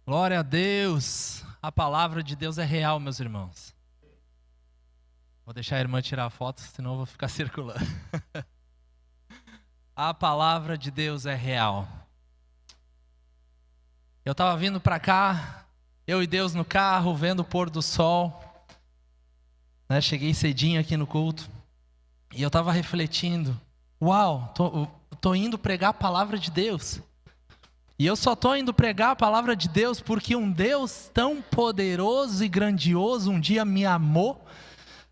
Glória a Deus. A palavra de Deus é real, meus irmãos. Vou deixar a irmã tirar a foto, senão eu vou ficar circulando. A palavra de Deus é real. Eu estava vindo para cá, eu e Deus no carro, vendo o pôr do sol. Cheguei cedinho aqui no culto. E eu estava refletindo. Uau, tô indo pregar a palavra de Deus. E eu só estou indo pregar a palavra de Deus porque um Deus tão poderoso e grandioso um dia me amou,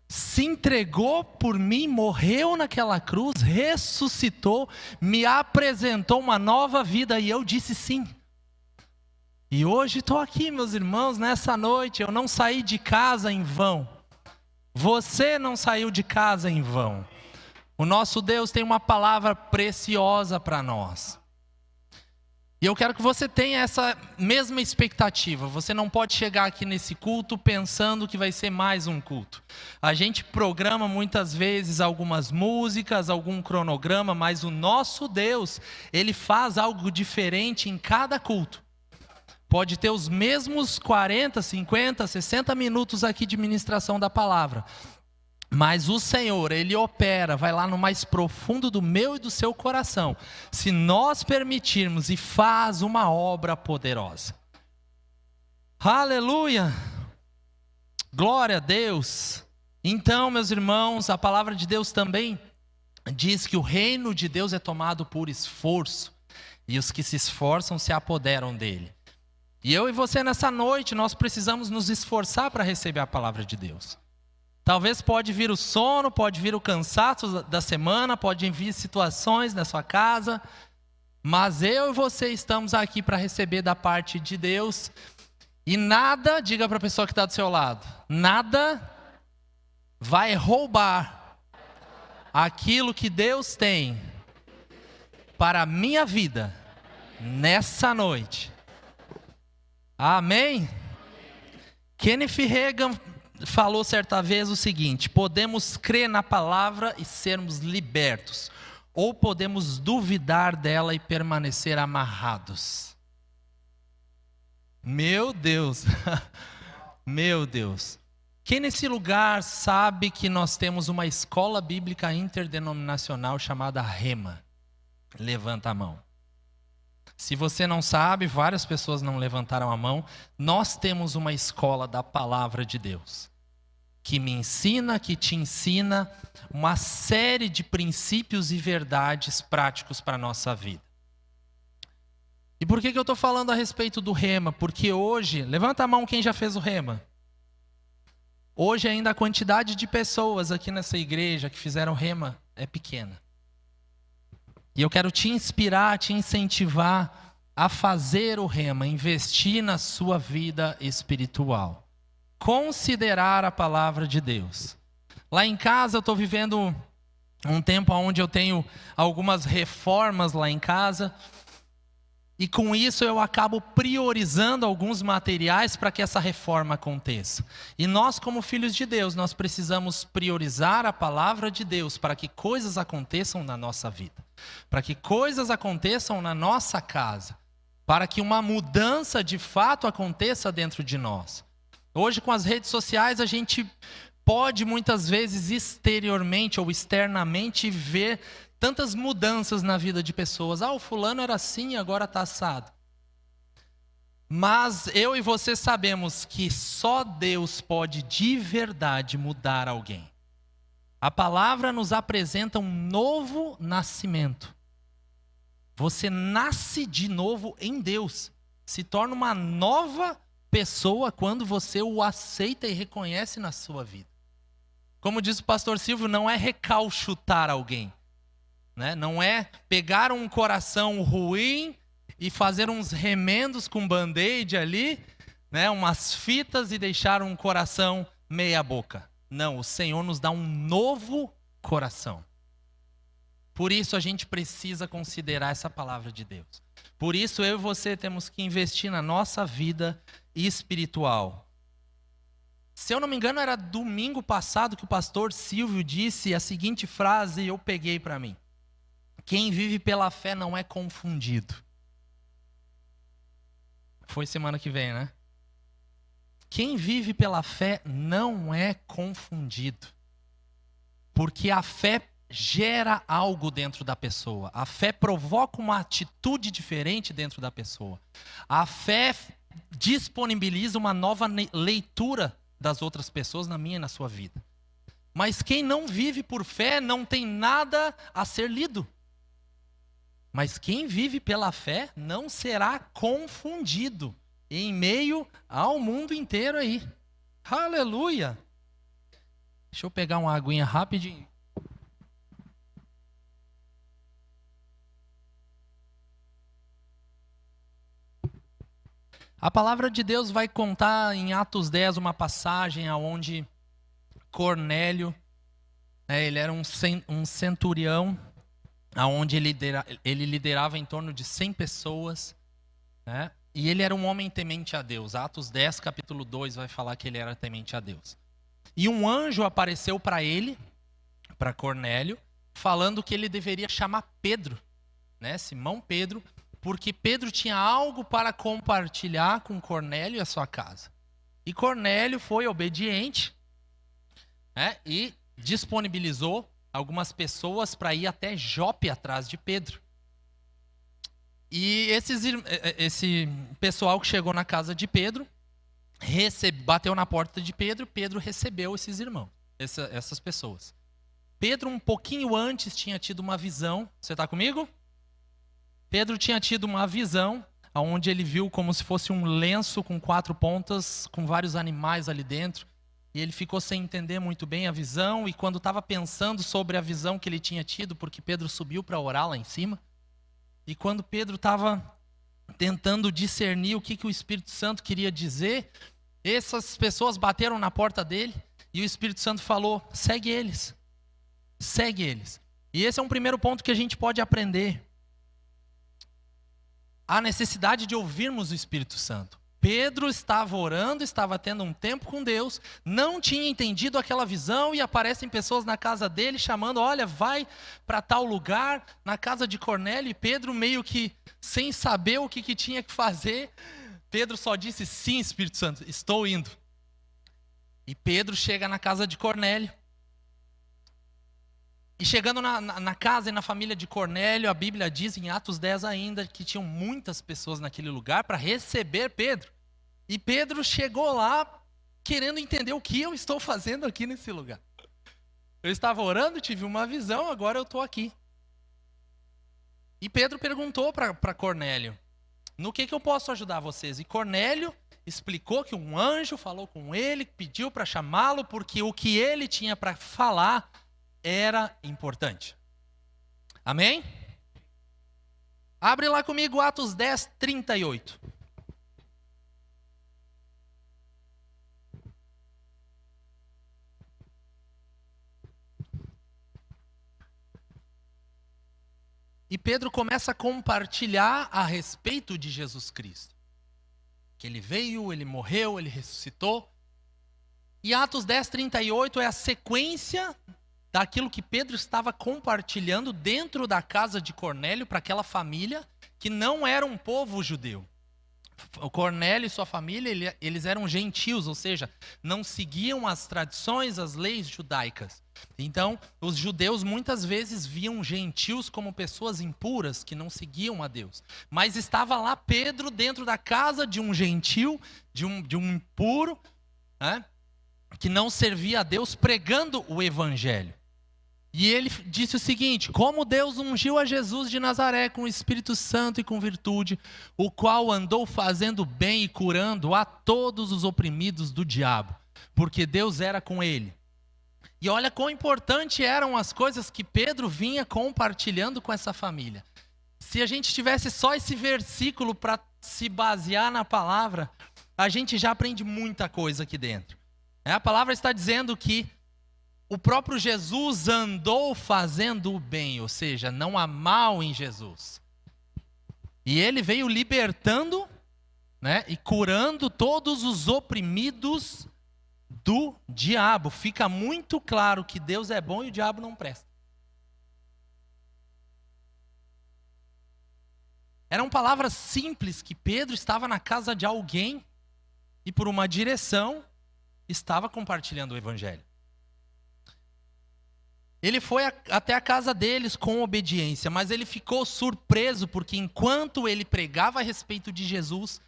se entregou por mim, morreu naquela cruz, ressuscitou, me apresentou uma nova vida e eu disse sim. E hoje estou aqui, meus irmãos, nessa noite. Eu não saí de casa em vão. Você não saiu de casa em vão. O nosso Deus tem uma palavra preciosa para nós. E eu quero que você tenha essa mesma expectativa. Você não pode chegar aqui nesse culto pensando que vai ser mais um culto. A gente programa muitas vezes algumas músicas, algum cronograma, mas o nosso Deus, Ele faz algo diferente em cada culto. Pode ter os mesmos 40, 50, 60 minutos aqui de ministração da palavra. Mas o Senhor, Ele opera, vai lá no mais profundo do meu e do seu coração, se nós permitirmos, e faz uma obra poderosa. Aleluia! Glória a Deus! Então, meus irmãos, a palavra de Deus também diz que o reino de Deus é tomado por esforço, e os que se esforçam se apoderam dele. E eu e você nessa noite, nós precisamos nos esforçar para receber a palavra de Deus. Talvez pode vir o sono, pode vir o cansaço da semana, pode vir situações na sua casa, mas eu e você estamos aqui para receber da parte de Deus. E nada, diga para a pessoa que está do seu lado, nada vai roubar aquilo que Deus tem para a minha vida nessa noite. Amém? Kenneth Hagin falou certa vez o seguinte: podemos crer na palavra e sermos libertos, ou podemos duvidar dela e permanecer amarrados. Meu Deus, meu Deus. Quem nesse lugar sabe que nós temos uma escola bíblica interdenominacional chamada Rema? Levanta a mão. Se você não sabe, várias pessoas não levantaram a mão. Nós temos uma escola da palavra de Deus, que me ensina, que te ensina uma série de princípios e verdades práticos para a nossa vida. E por que eu estou falando a respeito do Rema? Porque hoje, levanta a mão quem já fez o Rema. Hoje ainda a quantidade de pessoas aqui nessa igreja que fizeram Rema é pequena. E eu quero te inspirar, te incentivar a fazer o Rema, investir na sua vida espiritual. Considerar a palavra de Deus. Lá em casa eu estou vivendo um tempo onde eu tenho algumas reformas lá em casa. E com isso eu acabo priorizando alguns materiais para que essa reforma aconteça. E nós, como filhos de Deus, nós precisamos priorizar a palavra de Deus para que coisas aconteçam na nossa vida. Para que coisas aconteçam na nossa casa. Para que uma mudança de fato aconteça dentro de nós. Hoje com as redes sociais a gente pode muitas vezes exteriormente ou externamente ver tantas mudanças na vida de pessoas. O fulano era assim e agora está assado. Mas eu e você sabemos que só Deus pode de verdade mudar alguém. A palavra nos apresenta um novo nascimento. Você nasce de novo em Deus. Se torna uma nova pessoa quando você o aceita e reconhece na sua vida. Como diz o pastor Silvio, não é recalchutar alguém. Não é pegar um coração ruim e fazer uns remendos com band-aid ali, umas fitas e deixar um coração meia boca. Não, o Senhor nos dá um novo coração. Por isso a gente precisa considerar essa palavra de Deus. Por isso eu e você temos que investir na nossa vida espiritual. Se eu não me engano, era domingo passado que o pastor Silvio disse a seguinte frase e eu peguei para mim. Quem vive pela fé não é confundido. Foi semana que vem, né? Quem vive pela fé não é confundido. Porque a fé gera algo dentro da pessoa. A fé provoca uma atitude diferente dentro da pessoa. A fé disponibiliza uma nova leitura das outras pessoas na minha e na sua vida. Mas quem não vive por fé não tem nada a ser lido. Mas quem vive pela fé não será confundido em meio ao mundo inteiro aí. Aleluia! Deixa eu pegar uma aguinha rapidinho. A palavra de Deus vai contar em Atos 10 uma passagem onde Cornélio, ele era um centurião, onde ele liderava em torno de 100 pessoas, né? E ele era um homem temente a Deus. Atos 10, capítulo 2, vai falar que ele era temente a Deus. E um anjo apareceu para ele, para Cornélio, falando que ele deveria chamar Pedro, né? Simão Pedro, porque Pedro tinha algo para compartilhar com Cornélio e a sua casa. E Cornélio foi obediente, né? E disponibilizou algumas pessoas para ir até Jope atrás de Pedro. E esse pessoal que chegou na casa de Pedro, bateu na porta de Pedro, Pedro recebeu esses irmãos, essas pessoas. Pedro, um pouquinho antes, tinha tido uma visão. Você está comigo? Pedro tinha tido uma visão, onde ele viu como se fosse um lenço com 4 pontas, com vários animais ali dentro. E ele ficou sem entender muito bem a visão, e quando estava pensando sobre a visão que ele tinha tido, porque Pedro subiu para orar lá em cima, e quando Pedro estava tentando discernir o que o Espírito Santo queria dizer, essas pessoas bateram na porta dele, e o Espírito Santo falou: segue eles, segue eles. E esse é um primeiro ponto que a gente pode aprender. A necessidade de ouvirmos o Espírito Santo. Pedro estava orando, estava tendo um tempo com Deus, não tinha entendido aquela visão, e aparecem pessoas na casa dele chamando: olha, vai para tal lugar, na casa de Cornélio. E Pedro, meio que sem saber o que tinha que fazer, Pedro só disse: sim, Espírito Santo, estou indo. E Pedro chega na casa de Cornélio. E chegando na casa e na família de Cornélio, a Bíblia diz em Atos 10 ainda que tinham muitas pessoas naquele lugar para receber Pedro. E Pedro chegou lá querendo entender: o que eu estou fazendo aqui nesse lugar. Eu estava orando, tive uma visão, agora eu estou aqui. E Pedro perguntou para Cornélio: no que eu posso ajudar vocês? E Cornélio explicou que um anjo falou com ele, pediu para chamá-lo, porque o que ele tinha para falar era importante. Amém? Abre lá comigo Atos 10, 38. E Pedro começa a compartilhar a respeito de Jesus Cristo. Que ele veio, ele morreu, ele ressuscitou. E Atos 10, 38 é a sequência daquilo que Pedro estava compartilhando dentro da casa de Cornélio para aquela família que não era um povo judeu. O Cornélio e sua família, eles eram gentios, ou seja, não seguiam as tradições, as leis judaicas. Então, os judeus muitas vezes viam gentios como pessoas impuras, que não seguiam a Deus. Mas estava lá Pedro dentro da casa de um gentil, de um impuro, né, que não servia a Deus, pregando o evangelho. E ele disse o seguinte: como Deus ungiu a Jesus de Nazaré com o Espírito Santo e com virtude, o qual andou fazendo bem e curando a todos os oprimidos do diabo, porque Deus era com ele. E olha quão importante eram as coisas que Pedro vinha compartilhando com essa família. Se a gente tivesse só esse versículo para se basear na palavra, a gente já aprende muita coisa aqui dentro. A palavra está dizendo que o próprio Jesus andou fazendo o bem, ou seja, não há mal em Jesus. E ele veio libertando, né, e curando todos os oprimidos do diabo. Fica muito claro que Deus é bom e o diabo não presta. Eram palavras simples que Pedro estava na casa de alguém e por uma direção estava compartilhando o evangelho. Ele foi até a casa deles com obediência, mas ele ficou surpreso porque enquanto ele pregava a respeito de Jesus,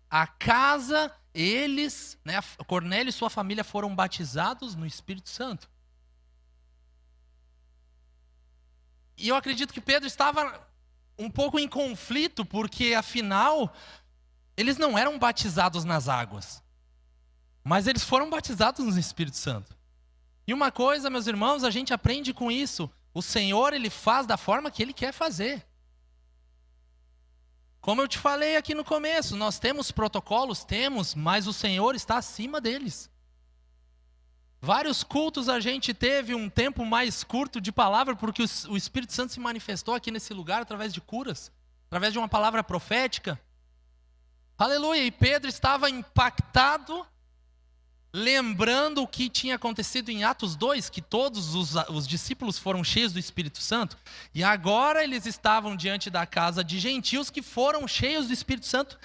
a casa, eles, né, Cornélio e sua família foram batizados no Espírito Santo. E eu acredito que Pedro estava um pouco em conflito, porque afinal, eles não eram batizados nas águas, mas eles foram batizados no Espírito Santo. E uma coisa, meus irmãos, a gente aprende com isso. O Senhor, Ele faz da forma que Ele quer fazer. Como eu te falei aqui no começo, nós temos protocolos, temos, mas o Senhor está acima deles. Vários cultos a gente teve um tempo mais curto de palavra, porque o Espírito Santo se manifestou aqui nesse lugar através de curas, através de uma palavra profética. Aleluia! E Pedro estava impactado, lembrando o que tinha acontecido em Atos 2, que todos os discípulos foram cheios do Espírito Santo, e agora eles estavam diante da casa de gentios que foram cheios do Espírito Santo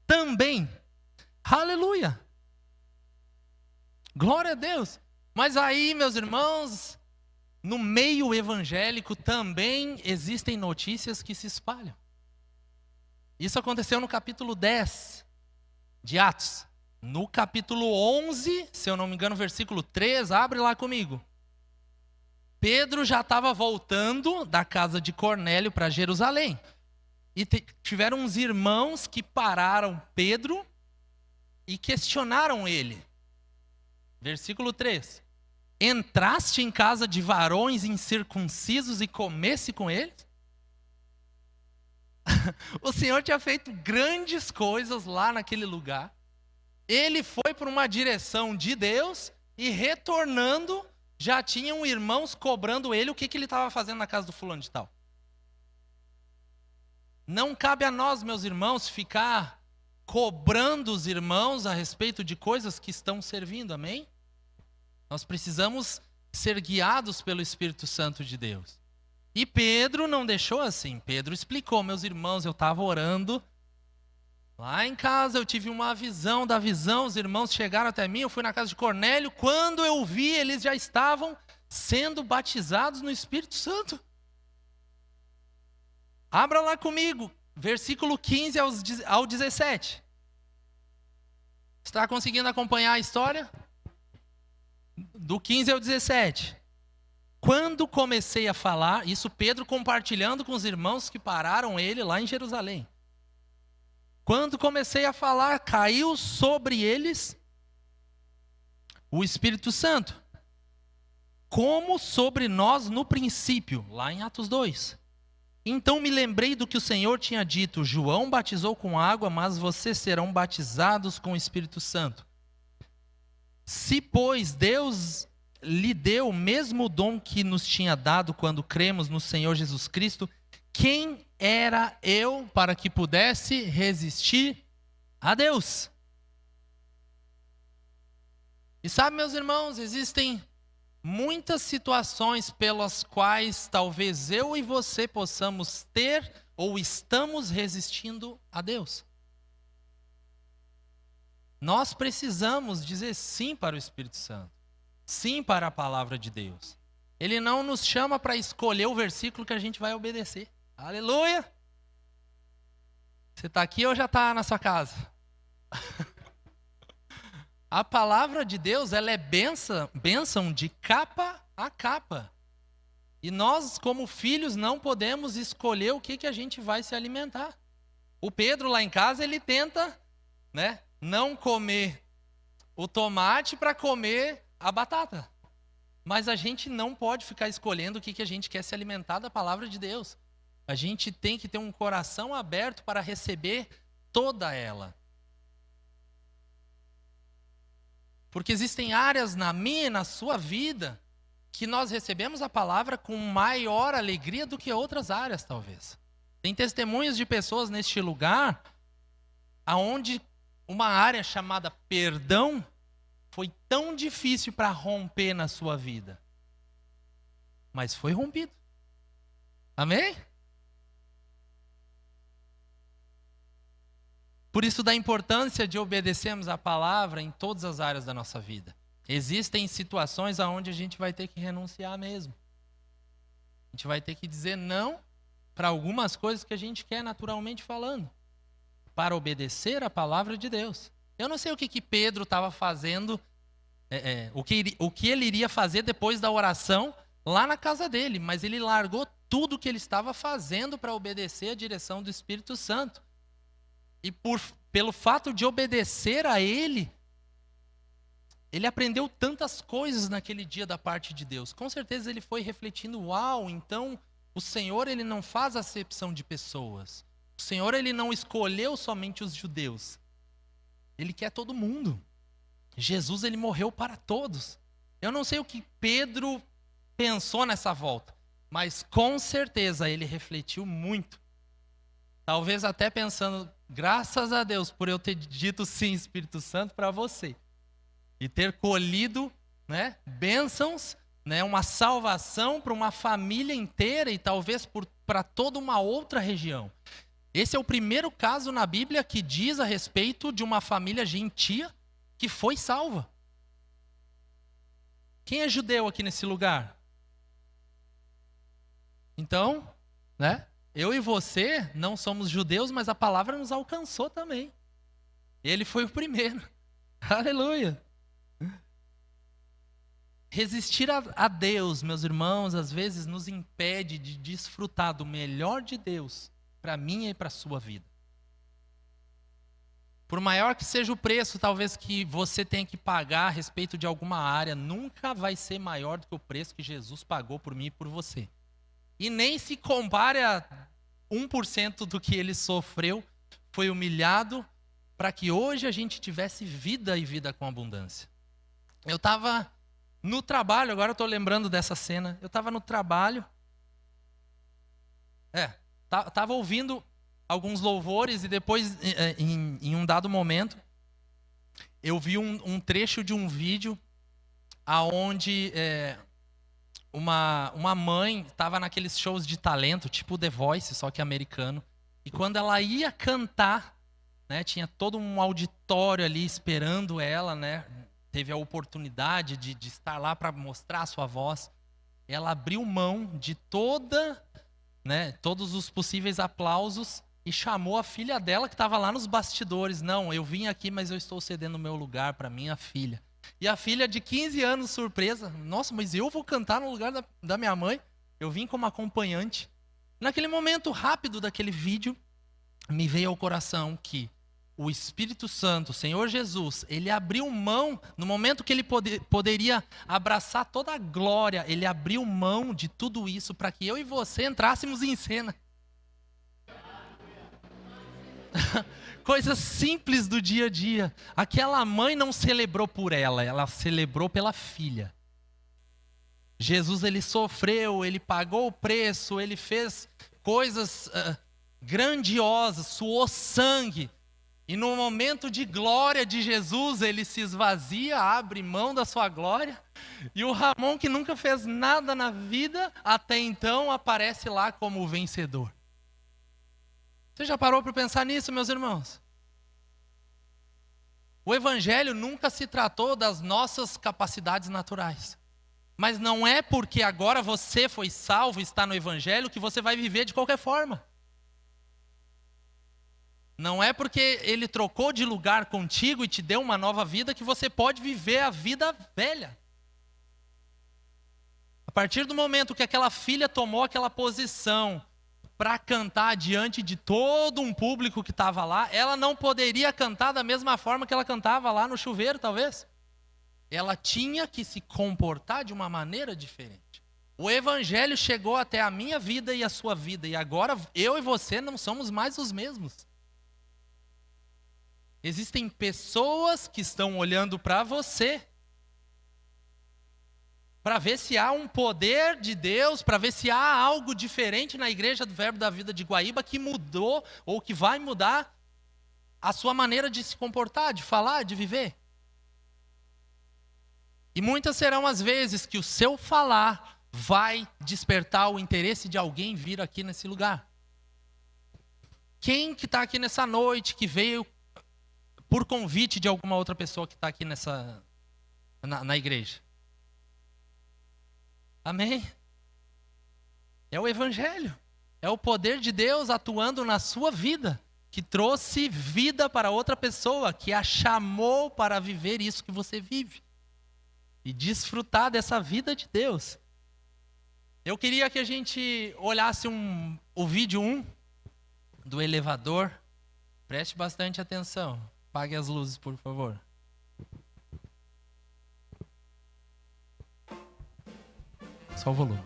também. Aleluia! Glória a Deus! Mas aí, meus irmãos, no meio evangélico também existem notícias que se espalham. Isso aconteceu no capítulo 10 de Atos. No capítulo 11, se eu não me engano, versículo 3, abre lá comigo. Pedro já estava voltando da casa de Cornélio para Jerusalém. E tiveram uns irmãos que pararam Pedro e questionaram ele. Versículo 3. Entraste em casa de varões incircuncisos e comesse com eles? O Senhor tinha feito grandes coisas lá naquele lugar. Ele foi por uma direção de Deus e retornando, já tinham irmãos cobrando ele o que ele estava fazendo na casa do fulano de tal. Não cabe a nós, meus irmãos, ficar cobrando os irmãos a respeito de coisas que estão servindo, amém? Nós precisamos ser guiados pelo Espírito Santo de Deus. E Pedro não deixou assim. Pedro explicou: meus irmãos, eu estava orando lá em casa, eu tive uma visão da visão, os irmãos chegaram até mim, eu fui na casa de Cornélio, quando eu vi, eles já estavam sendo batizados no Espírito Santo. Abra lá comigo, versículo 15 ao 17. Está conseguindo acompanhar a história? Do 15 ao 17. Quando comecei a falar, isso Pedro compartilhando com os irmãos que pararam ele lá em Jerusalém. Quando comecei a falar, caiu sobre eles o Espírito Santo, como sobre nós no princípio, lá em Atos 2. Então me lembrei do que o Senhor tinha dito: João batizou com água, mas vocês serão batizados com o Espírito Santo. Se, pois, Deus lhe deu o mesmo dom que nos tinha dado quando cremos no Senhor Jesus Cristo, quem era eu para que pudesse resistir a Deus? E sabe, meus irmãos, existem muitas situações pelas quais talvez eu e você possamos ter ou estamos resistindo a Deus. Nós precisamos dizer sim para o Espírito Santo, sim para a palavra de Deus. Ele não nos chama para escolher o versículo que a gente vai obedecer. Aleluia! Você está aqui ou já está na sua casa? A palavra de Deus, ela é bênção de capa a capa. E nós, como filhos, não podemos escolher o que a gente vai se alimentar. O Pedro lá em casa, ele tenta, né, não comer o tomate para comer a batata. Mas a gente não pode ficar escolhendo o que a gente quer se alimentar da palavra de Deus. A gente tem que ter um coração aberto para receber toda ela. Porque existem áreas na minha e na sua vida que nós recebemos a palavra com maior alegria do que outras áreas, talvez. Tem testemunhos de pessoas neste lugar aonde uma área chamada perdão foi tão difícil para romper na sua vida. Mas foi rompido. Amém? Por isso da importância de obedecermos a palavra em todas as áreas da nossa vida. Existem situações onde a gente vai ter que renunciar mesmo. A gente vai ter que dizer não para algumas coisas que a gente quer naturalmente falando, para obedecer a palavra de Deus. Eu não sei o que Pedro estava fazendo, o que ele iria fazer depois da oração lá na casa dele, mas ele largou tudo o que ele estava fazendo para obedecer a direção do Espírito Santo. E pelo fato de obedecer a ele aprendeu tantas coisas naquele dia da parte de Deus. Com certeza ele foi refletindo, uau, então o Senhor ele não faz acepção de pessoas. O Senhor ele não escolheu somente os judeus. Ele quer todo mundo. Jesus ele morreu para todos. Eu não sei o que Pedro pensou nessa volta, mas com certeza ele refletiu muito. Talvez até pensando, graças a Deus por eu ter dito sim, Espírito Santo, para você. E ter colhido, né, bênçãos, né, uma salvação para uma família inteira e talvez para toda uma outra região. Esse é o primeiro caso na Bíblia que diz a respeito de uma família gentia que foi salva. Quem é judeu aqui nesse lugar? Então, né? Eu e você não somos judeus, mas a palavra nos alcançou também. Ele foi o primeiro. Aleluia. Resistir a Deus, meus irmãos, às vezes nos impede de desfrutar do melhor de Deus para mim e para a sua vida. Por maior que seja o preço, talvez que você tenha que pagar a respeito de alguma área, nunca vai ser maior do que o preço que Jesus pagou por mim e por você. E nem se compare a 1% do que ele sofreu, foi humilhado, para que hoje a gente tivesse vida e vida com abundância. Eu estava no trabalho, agora eu estou lembrando dessa cena, eu estava no trabalho, estava ouvindo alguns louvores e depois, em um dado momento, eu vi um trecho de um vídeo onde uma mãe estava naqueles shows de talento, tipo The Voice, só que americano. E quando ela ia cantar, né, tinha todo um auditório ali esperando ela, né, teve a oportunidade de estar lá para mostrar a sua voz. Ela abriu mão de todos os possíveis aplausos e chamou a filha dela que estava lá nos bastidores. Não, eu vim aqui, mas eu estou cedendo o meu lugar para minha filha. E a filha de 15 anos, surpresa, nossa, mas eu vou cantar no lugar da minha mãe? Eu vim como acompanhante. Naquele momento rápido daquele vídeo, me veio ao coração que o Espírito Santo, o Senhor Jesus, ele abriu mão, no momento que ele poderia abraçar toda a glória, ele abriu mão de tudo isso para que eu e você entrássemos em cena. Coisas simples do dia a dia. Aquela mãe não celebrou por ela celebrou pela filha. Jesus, ele sofreu, ele pagou o preço, ele fez coisas grandiosas, suou sangue. E no momento de glória de Jesus, ele se esvazia, abre mão da sua glória. E o Ramon, que nunca fez nada na vida, até então aparece lá como o vencedor. Você já parou para pensar nisso, meus irmãos? O Evangelho nunca se tratou das nossas capacidades naturais. Mas não é porque agora você foi salvo e está no Evangelho que você vai viver de qualquer forma. Não é porque ele trocou de lugar contigo e te deu uma nova vida que você pode viver a vida velha. A partir do momento que aquela filha tomou aquela posição para cantar diante de todo um público que estava lá, ela não poderia cantar da mesma forma que ela cantava lá no chuveiro, talvez. Ela tinha que se comportar de uma maneira diferente. O Evangelho chegou até a minha vida e a sua vida, e agora eu e você não somos mais os mesmos. Existem pessoas que estão olhando para você para ver se há um poder de Deus, para ver se há algo diferente na Igreja do Verbo da Vida de Guaíba que mudou ou que vai mudar a sua maneira de se comportar, de falar, de viver. E muitas serão as vezes que o seu falar vai despertar o interesse de alguém vir aqui nesse lugar. Quem que está aqui nessa noite, que veio por convite de alguma outra pessoa que está aqui na igreja? Amém? É o Evangelho. É o poder de Deus atuando na sua vida, que trouxe vida para outra pessoa, que a chamou para viver isso que você vive. E desfrutar dessa vida de Deus. Eu queria que a gente olhasse o vídeo 1 do elevador. Preste bastante atenção. Apague as luzes, por favor. Só o volume.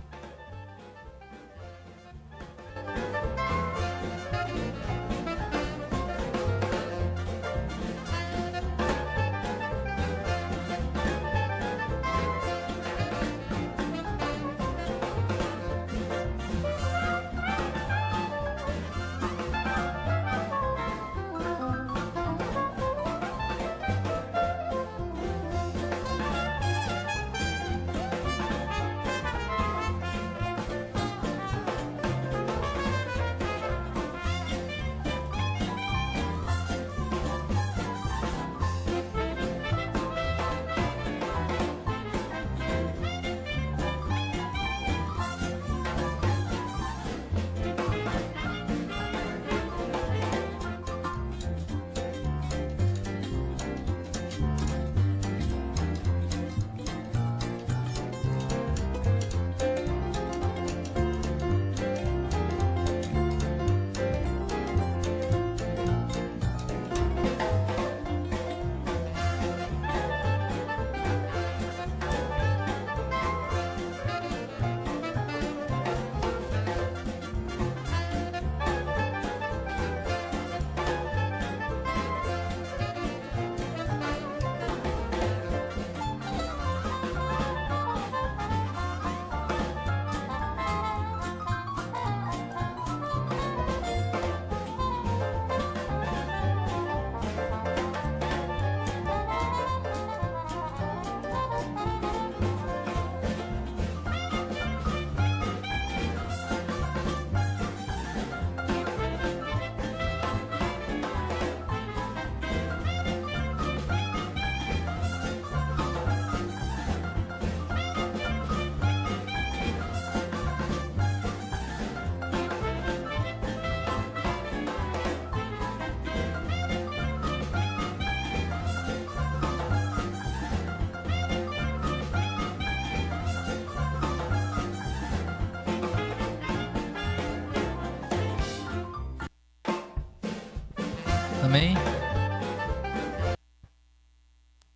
Amém?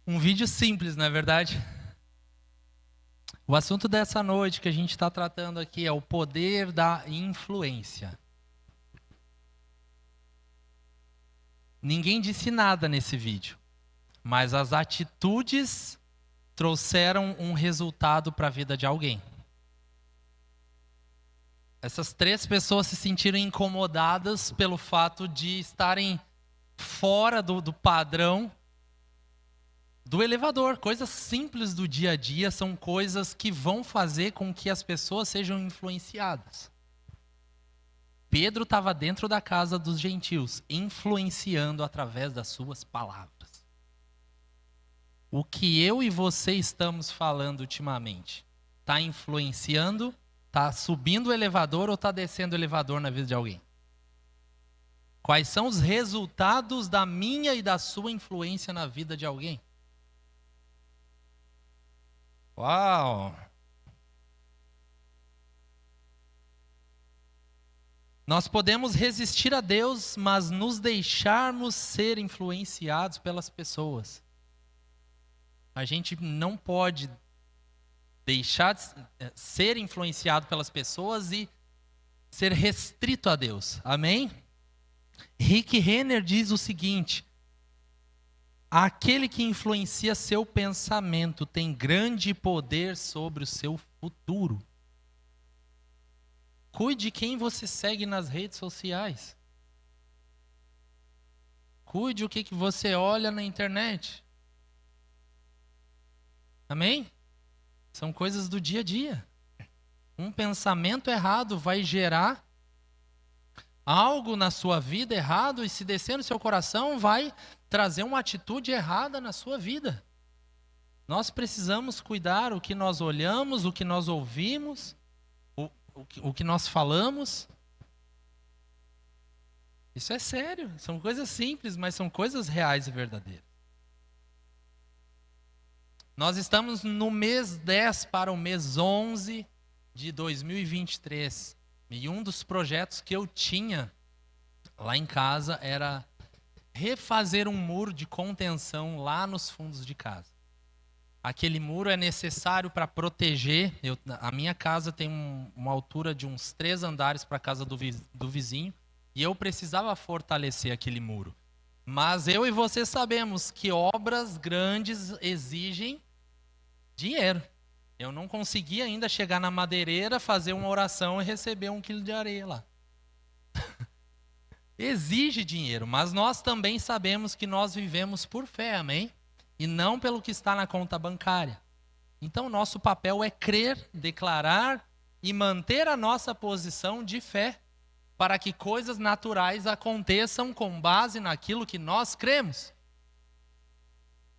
Um vídeo simples, não é verdade? O assunto dessa noite que a gente está tratando aqui é o poder da influência. Ninguém disse nada nesse vídeo, mas as atitudes trouxeram um resultado para a vida de alguém. Essas 3 pessoas se sentiram incomodadas pelo fato de estarem fora do padrão do elevador. Coisas simples do dia a dia são coisas que vão fazer com que as pessoas sejam influenciadas. Pedro estava dentro da casa dos gentios, influenciando através das suas palavras. O que eu e você estamos falando ultimamente? Está influenciando? Está subindo o elevador ou está descendo o elevador na vida de alguém? Quais são os resultados da minha e da sua influência na vida de alguém? Uau! Nós podemos resistir a Deus, mas nos deixarmos ser influenciados pelas pessoas. A gente não pode deixar de ser influenciado pelas pessoas e ser restrito a Deus. Amém? Rick Renner diz o seguinte: aquele que influencia seu pensamento tem grande poder sobre o seu futuro. Cuide de quem você segue nas redes sociais. Cuide o que você olha na internet. Amém? São coisas do dia a dia. Um pensamento errado vai gerar algo na sua vida errado, e se descer no seu coração, vai trazer uma atitude errada na sua vida. Nós precisamos cuidar o que nós olhamos, o que nós ouvimos, o que nós falamos. Isso é sério, são coisas simples, mas são coisas reais e verdadeiras. Nós estamos no mês 10 para o mês 11 de 2023. E um dos projetos que eu tinha lá em casa era refazer um muro de contenção lá nos fundos de casa. Aquele muro é necessário para proteger. A minha casa tem uma altura de uns 3 andares para a casa do vizinho. E eu precisava fortalecer aquele muro. Mas eu e você sabemos que obras grandes exigem dinheiro. Eu não consegui ainda chegar na madeireira, fazer uma oração e receber 1 quilo de areia lá. Exige dinheiro, mas nós também sabemos que nós vivemos por fé, amém? E não pelo que está na conta bancária. Então, nosso papel é crer, declarar e manter a nossa posição de fé, para que coisas naturais aconteçam com base naquilo que nós cremos.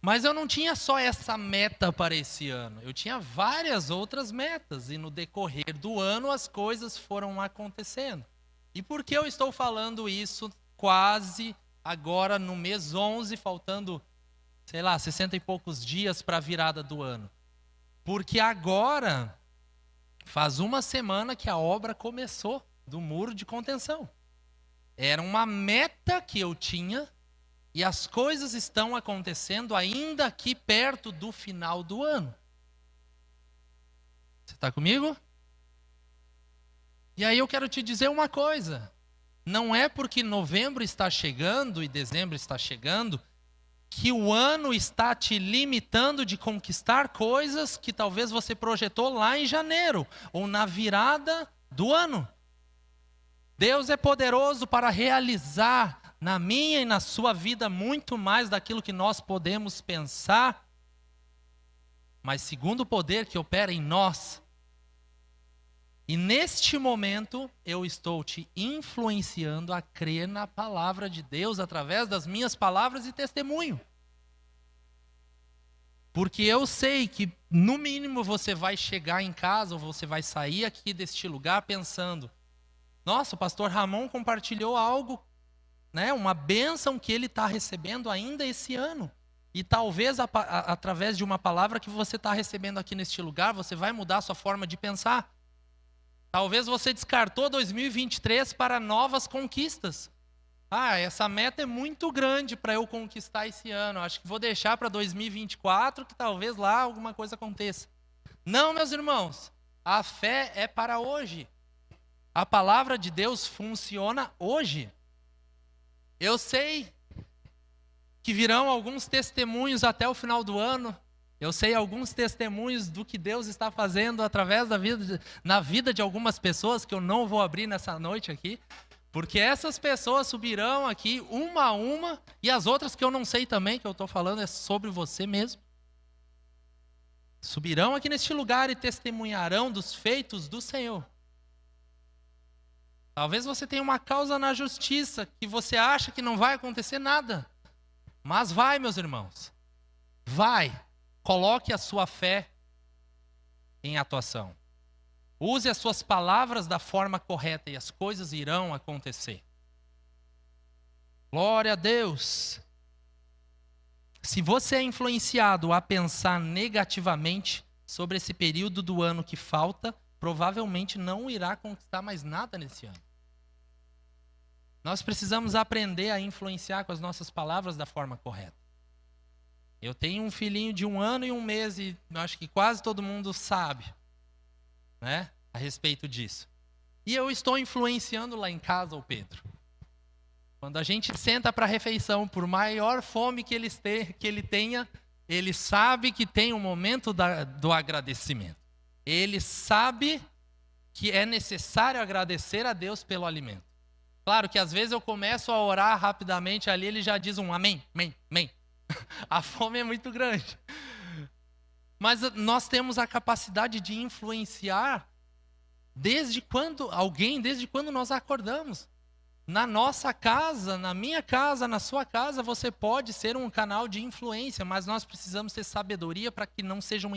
Mas eu não tinha só essa meta para esse ano, eu tinha várias outras metas, e no decorrer do ano as coisas foram acontecendo. E por que eu estou falando isso quase agora no mês 11, faltando, 60 e poucos dias para a virada do ano? Porque agora faz uma semana que a obra começou do muro de contenção. Era uma meta que eu tinha e as coisas estão acontecendo ainda aqui perto do final do ano. Você está comigo? E aí eu quero te dizer uma coisa. Não é porque novembro está chegando e dezembro está chegando que o ano está te limitando de conquistar coisas que talvez você projetou lá em janeiro ou na virada do ano. Deus é poderoso para realizar na minha e na sua vida muito mais daquilo que nós podemos pensar, mas segundo o poder que opera em nós. E neste momento eu estou te influenciando a crer na palavra de Deus através das minhas palavras e testemunho. Porque eu sei que no mínimo você vai chegar em casa ou você vai sair aqui deste lugar pensando: nossa, o pastor Ramon compartilhou algo, uma bênção que ele está recebendo ainda esse ano. E talvez através de uma palavra que você está recebendo aqui neste lugar, você vai mudar a sua forma de pensar. Talvez você descartou 2023 para novas conquistas. Essa meta é muito grande para eu conquistar esse ano. Acho que vou deixar para 2024, que talvez lá alguma coisa aconteça. Não, meus irmãos, a fé é para hoje. A palavra de Deus funciona hoje. Eu sei que virão alguns testemunhos até o final do ano. Eu sei alguns testemunhos do que Deus está fazendo através na vida de algumas pessoas, que eu não vou abrir nessa noite aqui. Porque essas pessoas subirão aqui uma a uma, e as outras que eu não sei também, que eu estou falando é sobre você mesmo. Subirão aqui neste lugar e testemunharão dos feitos do Senhor. Talvez você tenha uma causa na justiça que você acha que não vai acontecer nada. Mas vai, meus irmãos. Vai. Coloque a sua fé em atuação. Use as suas palavras da forma correta e as coisas irão acontecer. Glória a Deus. Se você é influenciado a pensar negativamente sobre esse período do ano que falta, provavelmente não irá conquistar mais nada nesse ano. Nós precisamos aprender a influenciar com as nossas palavras da forma correta. Eu tenho um filhinho de 1 ano e 1 mês e acho que quase todo mundo sabe, a respeito disso. E eu estou influenciando lá em casa o Pedro. Quando a gente senta para a refeição, por maior fome que ele tenha, ele sabe que tem um momento do agradecimento. Ele sabe que é necessário agradecer a Deus pelo alimento. Claro que às vezes eu começo a orar rapidamente ali, ele já diz um amém, amém, amém. A fome é muito grande. Mas nós temos a capacidade de influenciar desde quando nós acordamos. Na nossa casa, na minha casa, na sua casa, você pode ser um canal de influência, mas nós precisamos ter sabedoria para que não seja uma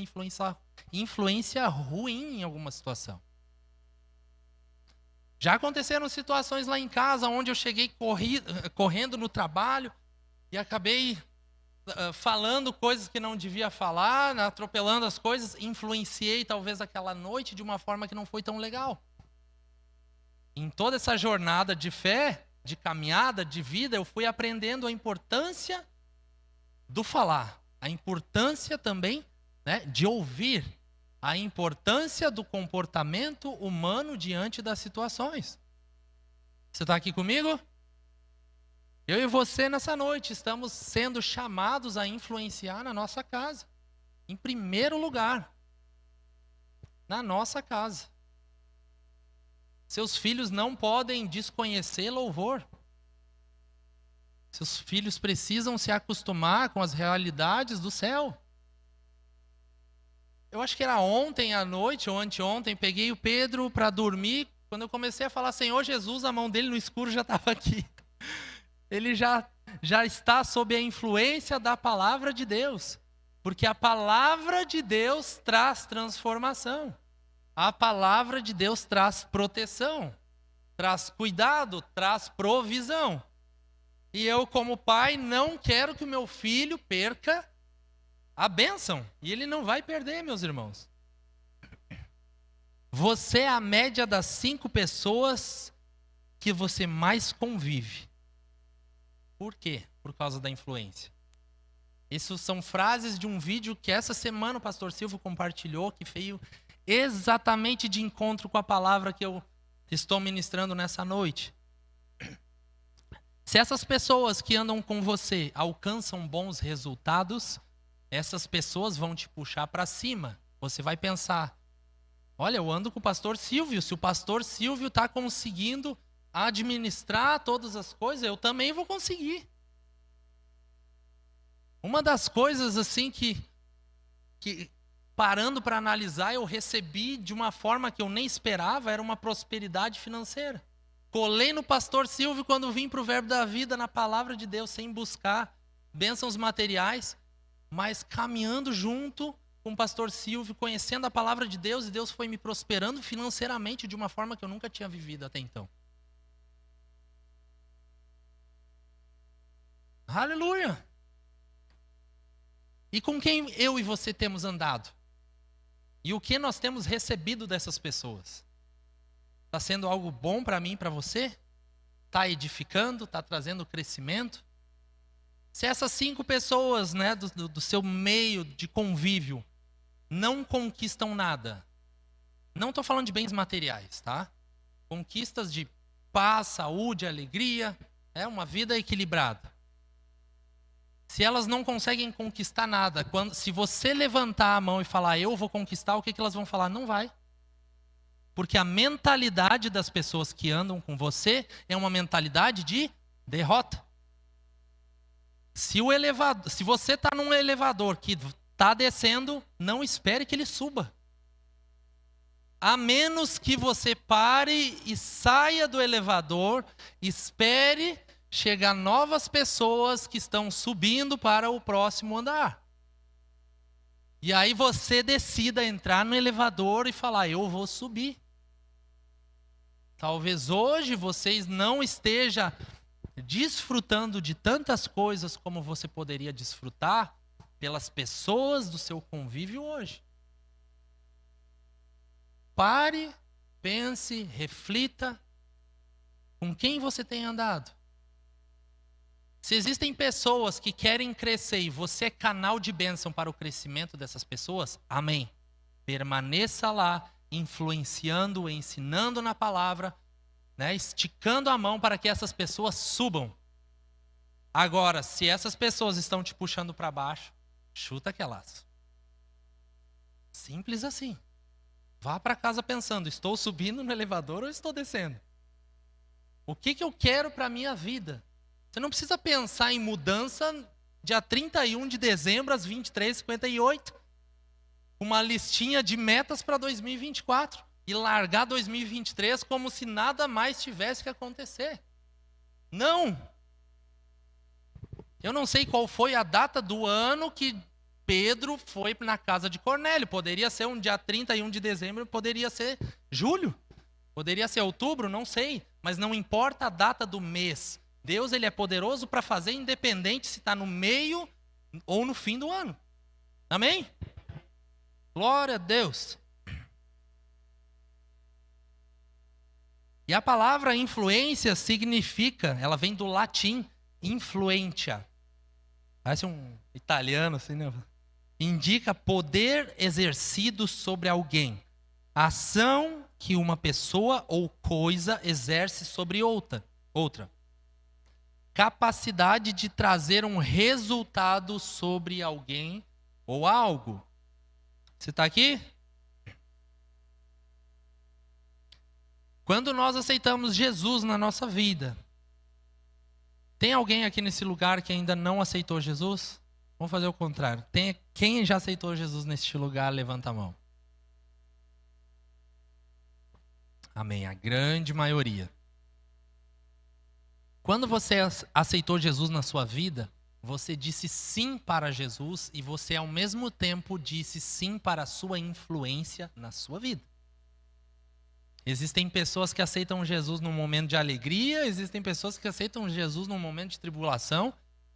influência ruim em alguma situação. Já aconteceram situações lá em casa onde eu cheguei correndo no trabalho e acabei falando coisas que não devia falar, atropelando as coisas, influenciei talvez aquela noite de uma forma que não foi tão legal. Em toda essa jornada de fé, de caminhada, de vida, eu fui aprendendo a importância do falar, a importância também, né, de ouvir, a importância do comportamento humano diante das situações. Você está aqui comigo? Eu e você nessa noite estamos sendo chamados a influenciar na nossa casa. Em primeiro lugar, na nossa casa. Seus filhos não podem desconhecer louvor. Seus filhos precisam se acostumar com as realidades do céu. Eu acho que era ontem à noite ou anteontem, peguei o Pedro para dormir. Quando eu comecei a falar Senhor Jesus, a mão dele no escuro já estava aqui. Ele já está sob a influência da palavra de Deus. Porque a palavra de Deus traz transformação. A palavra de Deus traz proteção, traz cuidado, traz provisão. E eu, como pai, não quero que o meu filho perca a bênção. E ele não vai perder, meus irmãos. Você é a média das 5 pessoas que você mais convive. Por quê? Por causa da influência. Isso são frases de um vídeo que essa semana o pastor Silvio compartilhou, que veio exatamente de encontro com a palavra que eu estou ministrando nessa noite. Se essas pessoas que andam com você alcançam bons resultados, essas pessoas vão te puxar para cima. Você vai pensar, olha, eu ando com o pastor Silvio, se o pastor Silvio está conseguindo administrar todas as coisas, eu também vou conseguir. Uma das coisas assim que parando para analisar, eu recebi de uma forma que eu nem esperava, era uma prosperidade financeira. Colei no pastor Silvio quando vim para o Verbo da Vida, na palavra de Deus, sem buscar bênçãos materiais, mas caminhando junto com o pastor Silvio, conhecendo a palavra de Deus, e Deus foi me prosperando financeiramente de uma forma que eu nunca tinha vivido até então. Aleluia! E com quem eu e você temos andado? E o que nós temos recebido dessas pessoas? Está sendo algo bom para mim e para você? Está edificando? Está trazendo crescimento? Se essas 5 pessoas, né, do seu meio de convívio não conquistam nada, não estou falando de bens materiais, tá? Conquistas de paz, saúde, alegria, uma vida equilibrada. Se elas não conseguem conquistar nada, se você levantar a mão e falar, eu vou conquistar, o que elas vão falar? Não vai. Porque a mentalidade das pessoas que andam com você é uma mentalidade de derrota. Se você está num elevador que está descendo, não espere que ele suba. A menos que você pare e saia do elevador, espere chegar novas pessoas que estão subindo para o próximo andar. E aí você decida entrar no elevador e falar, eu vou subir. Talvez hoje vocês não estejam desfrutando de tantas coisas como você poderia desfrutar pelas pessoas do seu convívio hoje. Pare, pense, reflita com quem você tem andado. Se existem pessoas que querem crescer e você é canal de bênção para o crescimento dessas pessoas, amém. Permaneça lá, influenciando, ensinando na palavra, né, esticando a mão para que essas pessoas subam. Agora, se essas pessoas estão te puxando para baixo, chuta aquele laço. Simples assim. Vá para casa pensando, estou subindo no elevador ou estou descendo? O que eu quero para a minha vida? Você não precisa pensar em mudança dia 31 de dezembro às 23h58. Uma listinha de metas para 2024. E largar 2023 como se nada mais tivesse que acontecer. Não. Eu não sei qual foi a data do ano que Pedro foi na casa de Cornélio. Poderia ser um dia 31 de dezembro, poderia ser julho, poderia ser outubro, não sei. Mas não importa a data do mês. Deus, ele é poderoso para fazer independente se está no meio ou no fim do ano. Amém? Glória a Deus. E a palavra influência significa, ela vem do latim, influentia. Parece um italiano assim, né? Indica poder exercido sobre alguém. Ação que uma pessoa ou coisa exerce sobre outra. Capacidade de trazer um resultado sobre alguém ou algo. Você está aqui? Quando nós aceitamos Jesus na nossa vida, tem alguém aqui nesse lugar que ainda não aceitou Jesus? Vamos fazer o contrário. Quem já aceitou Jesus neste lugar, levanta a mão. Amém, a grande maioria. Quando você aceitou Jesus na sua vida, você disse sim para Jesus e você ao mesmo tempo disse sim para a sua influência na sua vida. Existem pessoas que aceitam Jesus num momento de alegria, existem pessoas que aceitam Jesus num momento de tribulação,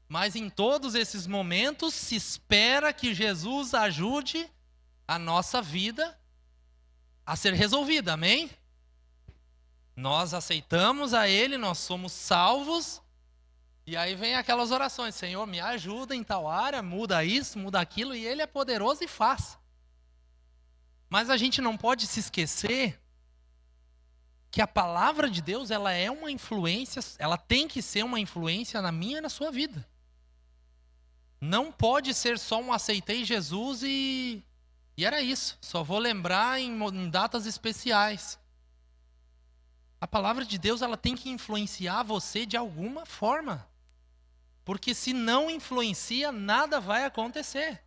mas em todos esses momentos se espera que Jesus ajude a nossa vida a ser resolvida, amém? Nós aceitamos a Ele, nós somos salvos, e aí vem aquelas orações, Senhor, me ajuda em tal área, muda isso, muda aquilo, e Ele é poderoso e faz. Mas a gente não pode se esquecer que a palavra de Deus, ela é uma influência, ela tem que ser uma influência na minha e na sua vida. Não pode ser só um aceitei Jesus e era isso. Só vou lembrar em datas especiais. A palavra de Deus, ela tem que influenciar você de alguma forma. Porque se não influencia, nada vai acontecer.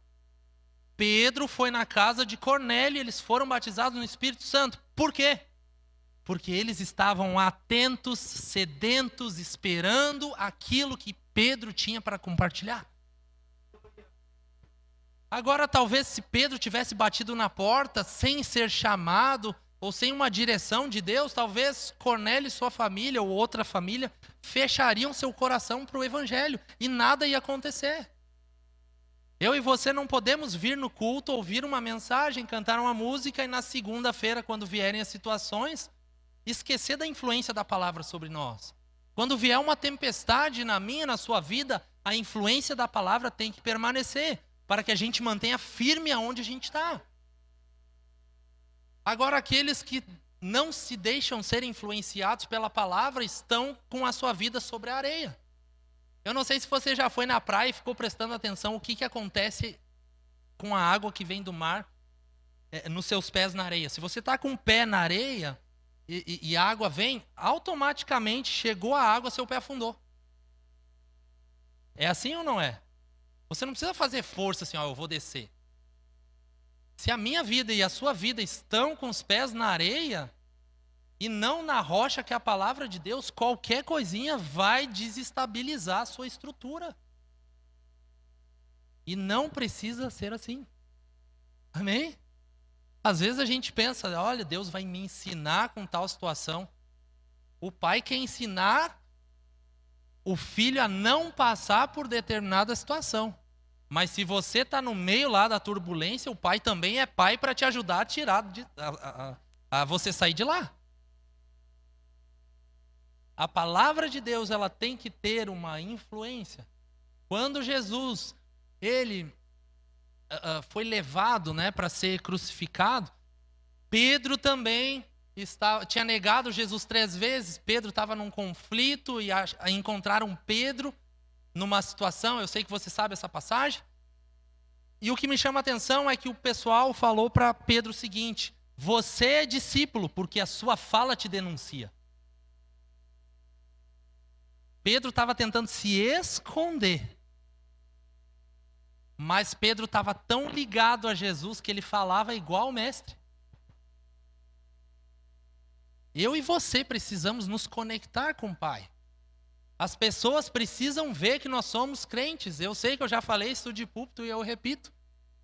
Pedro foi na casa de Cornélio e eles foram batizados no Espírito Santo. Por quê? Porque eles estavam atentos, sedentos, esperando aquilo que Pedro tinha para compartilhar. Agora, talvez se Pedro tivesse batido na porta sem ser chamado ou sem uma direção de Deus, talvez Cornélio e sua família ou outra família fechariam seu coração para o evangelho e nada ia acontecer. Eu e você não podemos vir no culto, ouvir uma mensagem, cantar uma música e na segunda-feira, quando vierem as situações, esquecer da influência da palavra sobre nós. Quando vier uma tempestade na minha, na sua vida, a influência da palavra tem que permanecer, para que a gente mantenha firme aonde a gente está. Agora, aqueles que não se deixam ser influenciados pela palavra estão com a sua vida sobre a areia. Eu não sei se você já foi na praia e ficou prestando atenção o que acontece com a água que vem do mar nos seus pés na areia. Se você está com o pé na areia e a água vem, automaticamente chegou a água, seu pé afundou. É assim ou não é? Você não precisa fazer força assim, eu vou descer. Se a minha vida e a sua vida estão com os pés na areia e não na rocha que é a palavra de Deus, qualquer coisinha vai desestabilizar a sua estrutura. E não precisa ser assim. Amém? Às vezes a gente pensa, olha, Deus vai me ensinar com tal situação. O pai quer ensinar o filho a não passar por determinada situação. Mas se você está no meio lá da turbulência, o pai também é pai para te ajudar a tirar, a você sair de lá. A palavra de Deus, ela tem que ter uma influência. Quando Jesus, ele foi levado, para ser crucificado, Pedro também tinha negado Jesus 3 vezes. Pedro estava num conflito e encontraram Pedro numa situação, eu sei que você sabe essa passagem. E o que me chama a atenção é que o pessoal falou para Pedro o seguinte: você é discípulo porque a sua fala te denuncia. Pedro estava tentando se esconder. Mas Pedro estava tão ligado a Jesus que ele falava igual o mestre. Eu e você precisamos nos conectar com o Pai. As pessoas precisam ver que nós somos crentes. Eu sei que eu já falei isso de púlpito e eu repito.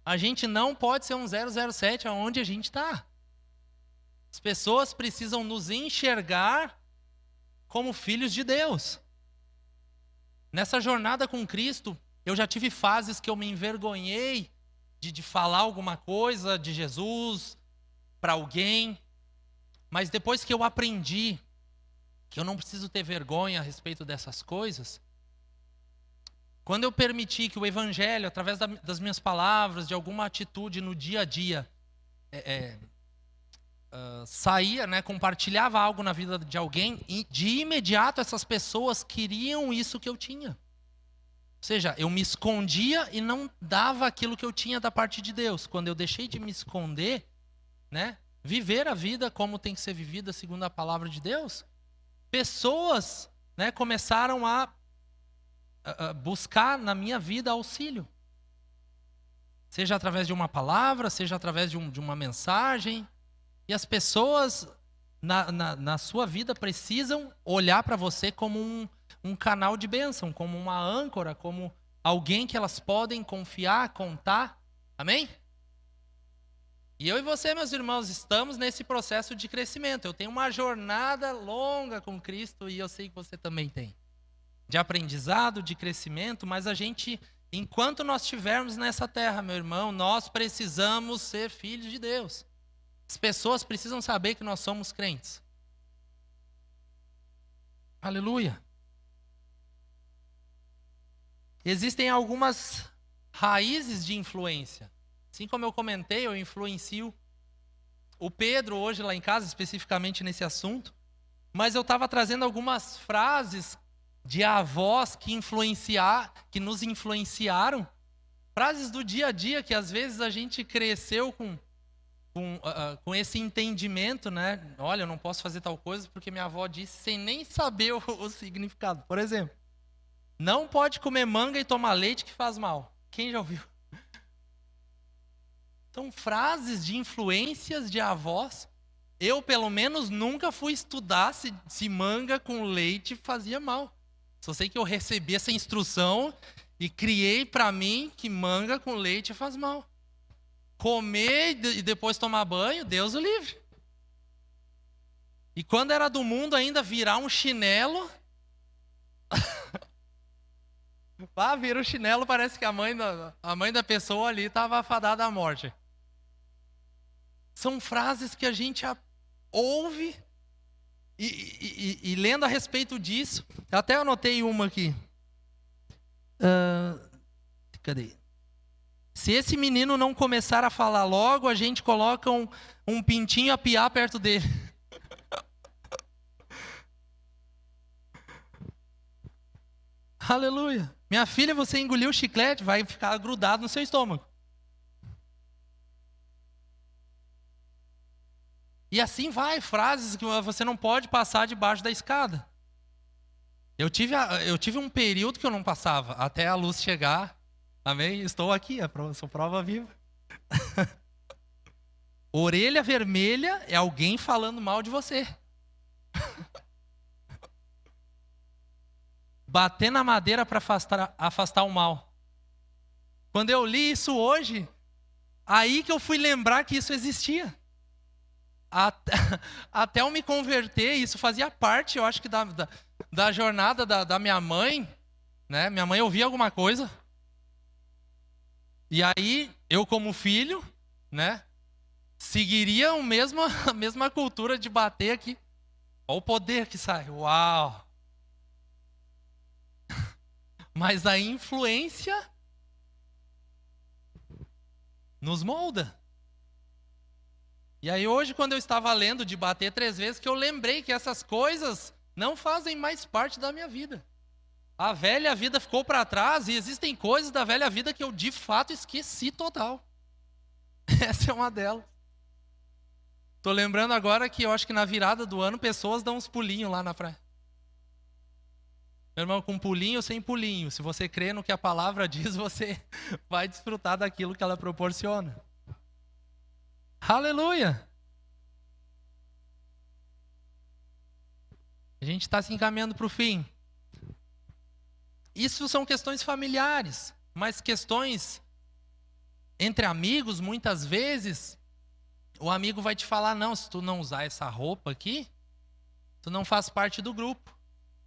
A gente não pode ser um 007 aonde a gente está. As pessoas precisam nos enxergar como filhos de Deus. Nessa jornada com Cristo, eu já tive fases que eu me envergonhei de falar alguma coisa de Jesus para alguém. Mas depois que eu aprendi que eu não preciso ter vergonha a respeito dessas coisas, quando eu permiti que o Evangelho, através das minhas palavras, de alguma atitude no dia a dia, saía, né, compartilhava algo na vida de alguém, e de imediato essas pessoas queriam isso que eu tinha. Ou seja, eu me escondia e não dava aquilo que eu tinha da parte de Deus. Quando eu deixei de me esconder, né, viver a vida como tem que ser vivida segundo a palavra de Deus, pessoas, né, começaram a buscar na minha vida auxílio. Seja através de uma palavra, seja através de uma mensagem. E as pessoas na sua vida precisam olhar para você como um canal de bênção, como uma âncora, como alguém que elas podem confiar, contar. Amém? E eu e você, meus irmãos, estamos nesse processo de crescimento. Eu tenho uma jornada longa com Cristo e eu sei que você também tem. De aprendizado, de crescimento, mas a gente, enquanto nós estivermos nessa terra, meu irmão, nós precisamos ser filhos de Deus. As pessoas precisam saber que nós somos crentes. Aleluia. Existem algumas raízes de influência. Assim como eu comentei, eu influencio o Pedro hoje lá em casa, especificamente nesse assunto. Mas eu estava trazendo algumas frases de avós que nos influenciaram. Frases do dia a dia que às vezes a gente cresceu com esse entendimento, né? Olha, eu não posso fazer tal coisa porque minha avó disse sem nem saber o significado. Por exemplo, não pode comer manga e tomar leite que faz mal. Quem já ouviu? São frases de influências de avós. Eu, pelo menos, nunca fui estudar se manga com leite fazia mal. Só sei que eu recebi essa instrução e criei para mim que manga com leite faz mal. Comer e depois tomar banho, Deus o livre. E quando era do mundo ainda virar um chinelo... vira o chinelo, parece que a mãe da pessoa ali estava afadada à morte. São frases que a gente ouve e lendo a respeito disso, eu até anotei uma aqui. Cadê? Se esse menino não começar a falar logo, a gente coloca um pintinho a piar perto dele. Aleluia. Minha filha, você engoliu o chiclete, vai ficar grudado no seu estômago. E assim vai, frases que você não pode passar debaixo da escada. Eu tive um período que eu não passava, até a luz chegar. Amém? Estou aqui, sou prova viva. Orelha vermelha é alguém falando mal de você. Bater na madeira para afastar o mal. Quando eu li isso hoje, aí que eu fui lembrar que isso existia. Até eu me converter, isso fazia parte, eu acho que da jornada da minha mãe, né? Minha mãe ouvia alguma coisa. E aí, eu como filho, né? Seguiria a mesma cultura de bater aqui. Olha o poder que sai. Uau! Mas a influência nos molda. E aí hoje, quando eu estava lendo de bater 3 vezes, que eu lembrei que essas coisas não fazem mais parte da minha vida. A velha vida ficou para trás e existem coisas da velha vida que eu de fato esqueci total. Essa é uma delas. Estou lembrando agora que eu acho que na virada do ano pessoas dão uns pulinhos lá na praia. Meu irmão, com pulinho ou sem pulinho, se você crê no que a palavra diz, você vai desfrutar daquilo que ela proporciona. Aleluia! A gente está se encaminhando para o fim. Isso são questões familiares, mas questões entre amigos, muitas vezes, o amigo vai te falar, não, se tu não usar essa roupa aqui, tu não faz parte do grupo.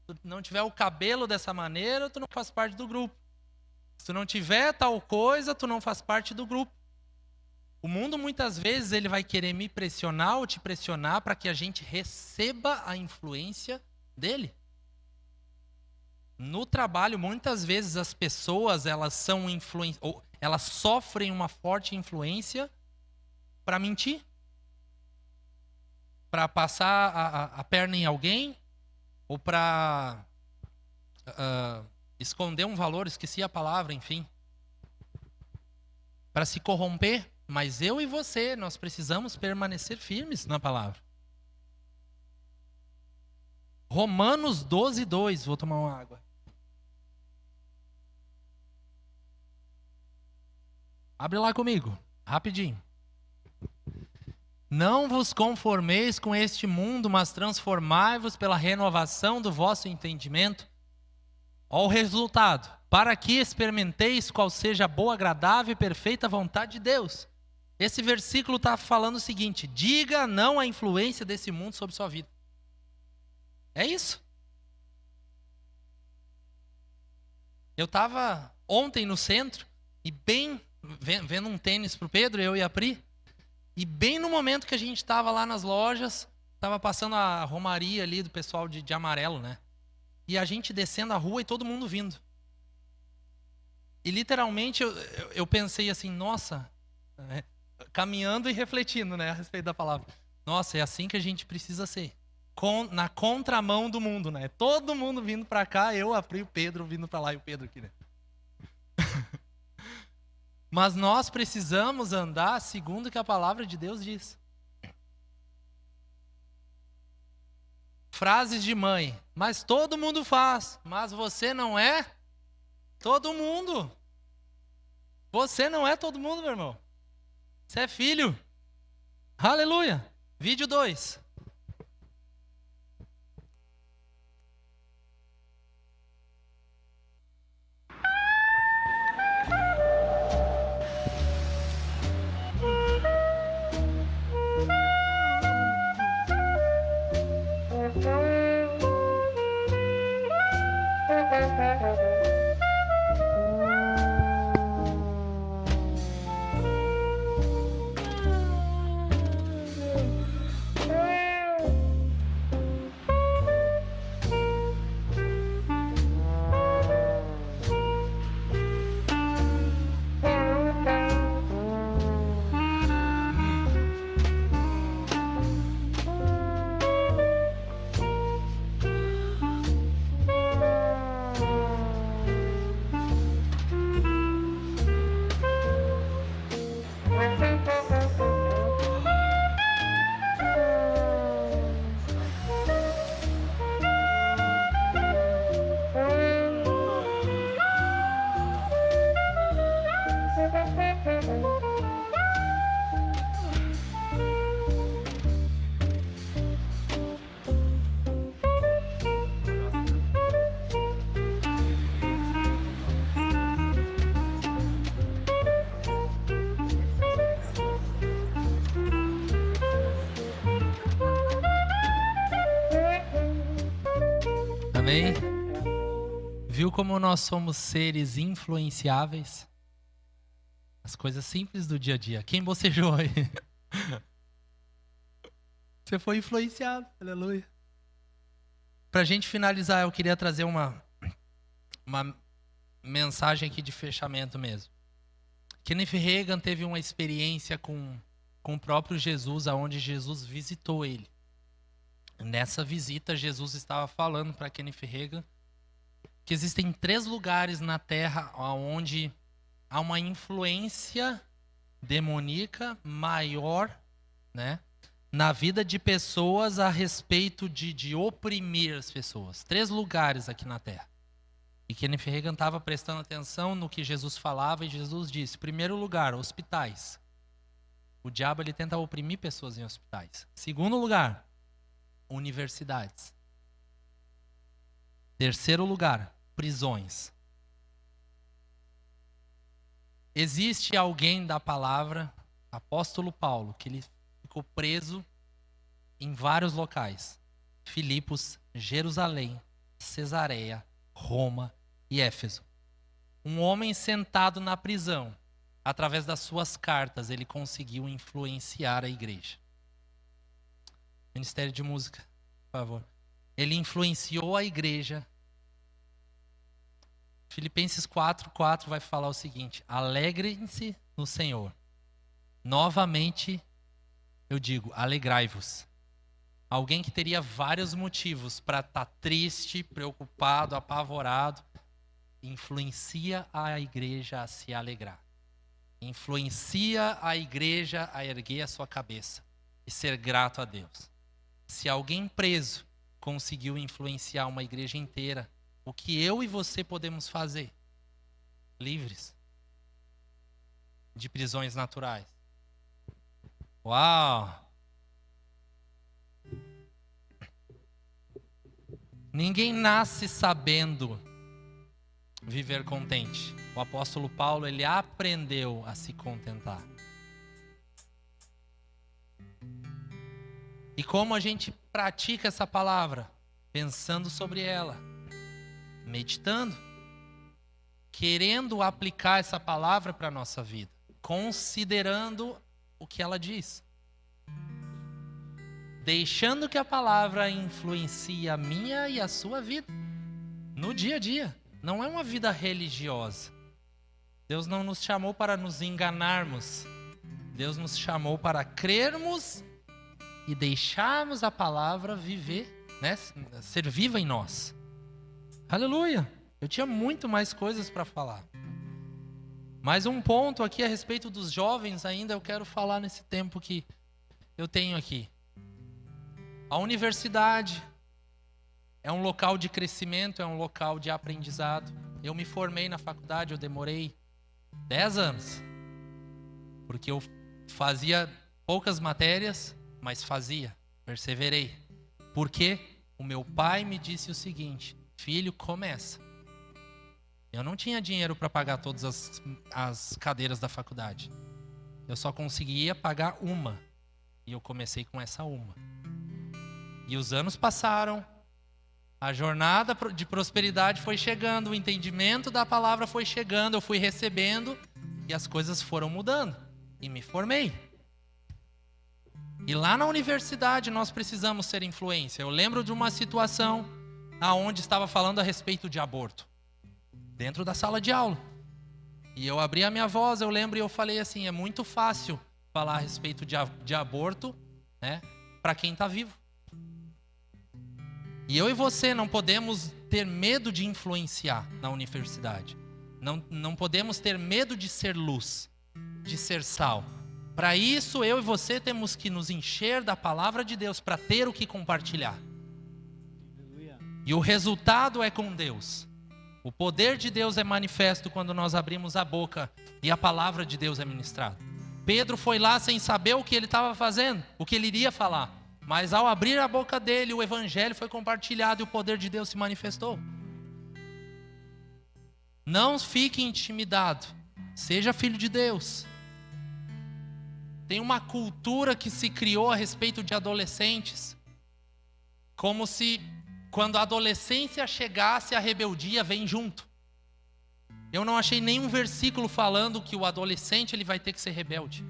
Se tu não tiver o cabelo dessa maneira, tu não faz parte do grupo. Se tu não tiver tal coisa, tu não faz parte do grupo. O mundo, muitas vezes, ele vai querer me pressionar ou te pressionar para que a gente receba a influência dele. No trabalho, muitas vezes, as pessoas, elas sofrem uma forte influência para mentir, para passar a perna em alguém, ou para esconder um valor, esqueci a palavra, enfim. Para se corromper. Mas eu e você, nós precisamos permanecer firmes na palavra. Romanos 12:2, vou tomar uma água. Abre lá comigo, rapidinho. Não vos conformeis com este mundo, mas transformai-vos pela renovação do vosso entendimento. Olha o resultado. Para que experimenteis qual seja a boa, agradável e perfeita vontade de Deus. Esse versículo está falando o seguinte: diga não à influência desse mundo sobre sua vida. É isso. Eu estava ontem no centro, e bem, vendo um tênis para o Pedro, eu e a Pri, e bem no momento que a gente estava lá nas lojas, estava passando a romaria ali do pessoal de amarelo, né? E a gente descendo a rua e todo mundo vindo. E literalmente eu pensei assim, nossa, caminhando e refletindo, né, a respeito da palavra. Nossa, é assim que a gente precisa ser. Na contramão do mundo, né? Todo mundo vindo para cá, eu, a Pri, o Pedro vindo para lá e o Pedro aqui, né? Mas nós precisamos andar segundo o que a palavra de Deus diz. Frases de mãe. Mas todo mundo faz. Mas você não é todo mundo. Você não é todo mundo, meu irmão. Você é filho. Aleluia. Vídeo 2. Amém? Viu como nós somos seres influenciáveis? As coisas simples do dia a dia. Quem bocejou aí? Você foi influenciado, aleluia. Para a gente finalizar, eu queria trazer uma mensagem aqui de fechamento mesmo. Kenneth Hagin teve uma experiência com o próprio Jesus, aonde Jesus visitou ele. Nessa visita, Jesus estava falando para Kenneth Hagin que existem 3 lugares na Terra onde há uma influência demoníaca maior, né, na vida de pessoas a respeito de oprimir as pessoas. 3 lugares aqui na Terra. E Kenneth Hagin estava prestando atenção no que Jesus falava e Jesus disse: primeiro lugar, hospitais. O diabo ele tenta oprimir pessoas em hospitais. Segundo lugar, universidades. Terceiro lugar, prisões. existe alguém da palavra, apóstolo Paulo, que ele ficou preso em vários locais. Filipos, Jerusalém, Cesareia, Roma e Éfeso. Um homem sentado na prisão, através das suas cartas, ele conseguiu influenciar a igreja. Ministério de Música, por favor. Ele influenciou a igreja. Filipenses 4:4 vai falar o seguinte: alegrem-se no Senhor. Novamente, eu digo, alegrai-vos. Alguém que teria vários motivos para estar triste, preocupado, apavorado, influencia a igreja a se alegrar. Influencia a igreja a erguer a sua cabeça e ser grato a Deus. Se alguém preso conseguiu influenciar uma igreja inteira, o que eu e você podemos fazer? Livres de prisões naturais. Uau! Ninguém nasce sabendo viver contente. O apóstolo Paulo, ele aprendeu a se contentar. E como a gente pratica essa palavra? Pensando sobre ela, meditando, querendo aplicar essa palavra para a nossa vida, considerando o que ela diz. Deixando que a palavra influencie a minha e a sua vida, no dia a dia. Não é uma vida religiosa. Deus não nos chamou para nos enganarmos. Deus nos chamou para crermos e deixarmos a palavra viver, né? Ser viva em nós. Aleluia! Eu tinha muito mais coisas para falar. Mais um ponto aqui a respeito dos jovens ainda eu quero falar nesse tempo que eu tenho aqui. A universidade é um local de crescimento, é um local de aprendizado. Eu me formei na faculdade, eu demorei 10 anos. Porque eu fazia poucas matérias, mas fazia, perseverei. Porque o meu pai me disse o seguinte: filho, começa. Eu não tinha dinheiro para pagar todas as cadeiras da faculdade. Eu só conseguia pagar uma. E eu comecei com essa uma. E os anos passaram, a jornada de prosperidade foi chegando, o entendimento da palavra foi chegando, eu fui recebendo e as coisas foram mudando. E me formei. E lá na universidade nós precisamos ser influência. Eu lembro de uma situação onde estava falando a respeito de aborto, dentro da sala de aula. E eu abri a minha voz, eu lembro, e eu falei assim: é muito fácil falar a respeito de aborto, né, para quem está vivo. E eu e você não podemos ter medo de influenciar na universidade. Não podemos ter medo de ser luz, de ser sal. Para isso, eu e você temos que nos encher da palavra de Deus para ter o que compartilhar. E o resultado é com Deus. O poder de Deus é manifesto quando nós abrimos a boca e a palavra de Deus é ministrada. Pedro foi lá sem saber o que ele estava fazendo, o que ele iria falar. Mas ao abrir a boca dele, o evangelho foi compartilhado e o poder de Deus se manifestou. Não fique intimidado. Seja filho de Deus. Tem uma cultura que se criou a respeito de adolescentes. Como se quando a adolescência chegasse, a rebeldia vem junto. Eu não achei nenhum versículo falando que o adolescente ele vai ter que ser rebelde.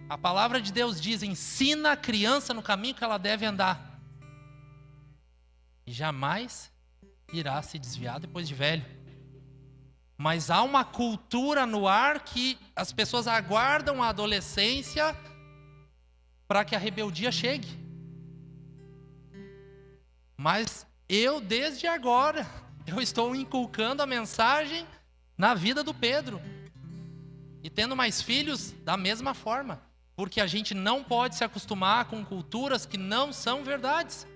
A palavra de Deus diz: ensina a criança no caminho que ela deve andar. E jamais irá se desviar depois de velho. Mas há uma cultura no ar que as pessoas aguardam a adolescência para que a rebeldia chegue. Mas eu, desde agora, eu estou inculcando a mensagem na vida do Pedro. E tendo mais filhos, da mesma forma. Porque a gente não pode se acostumar com culturas que não são verdades.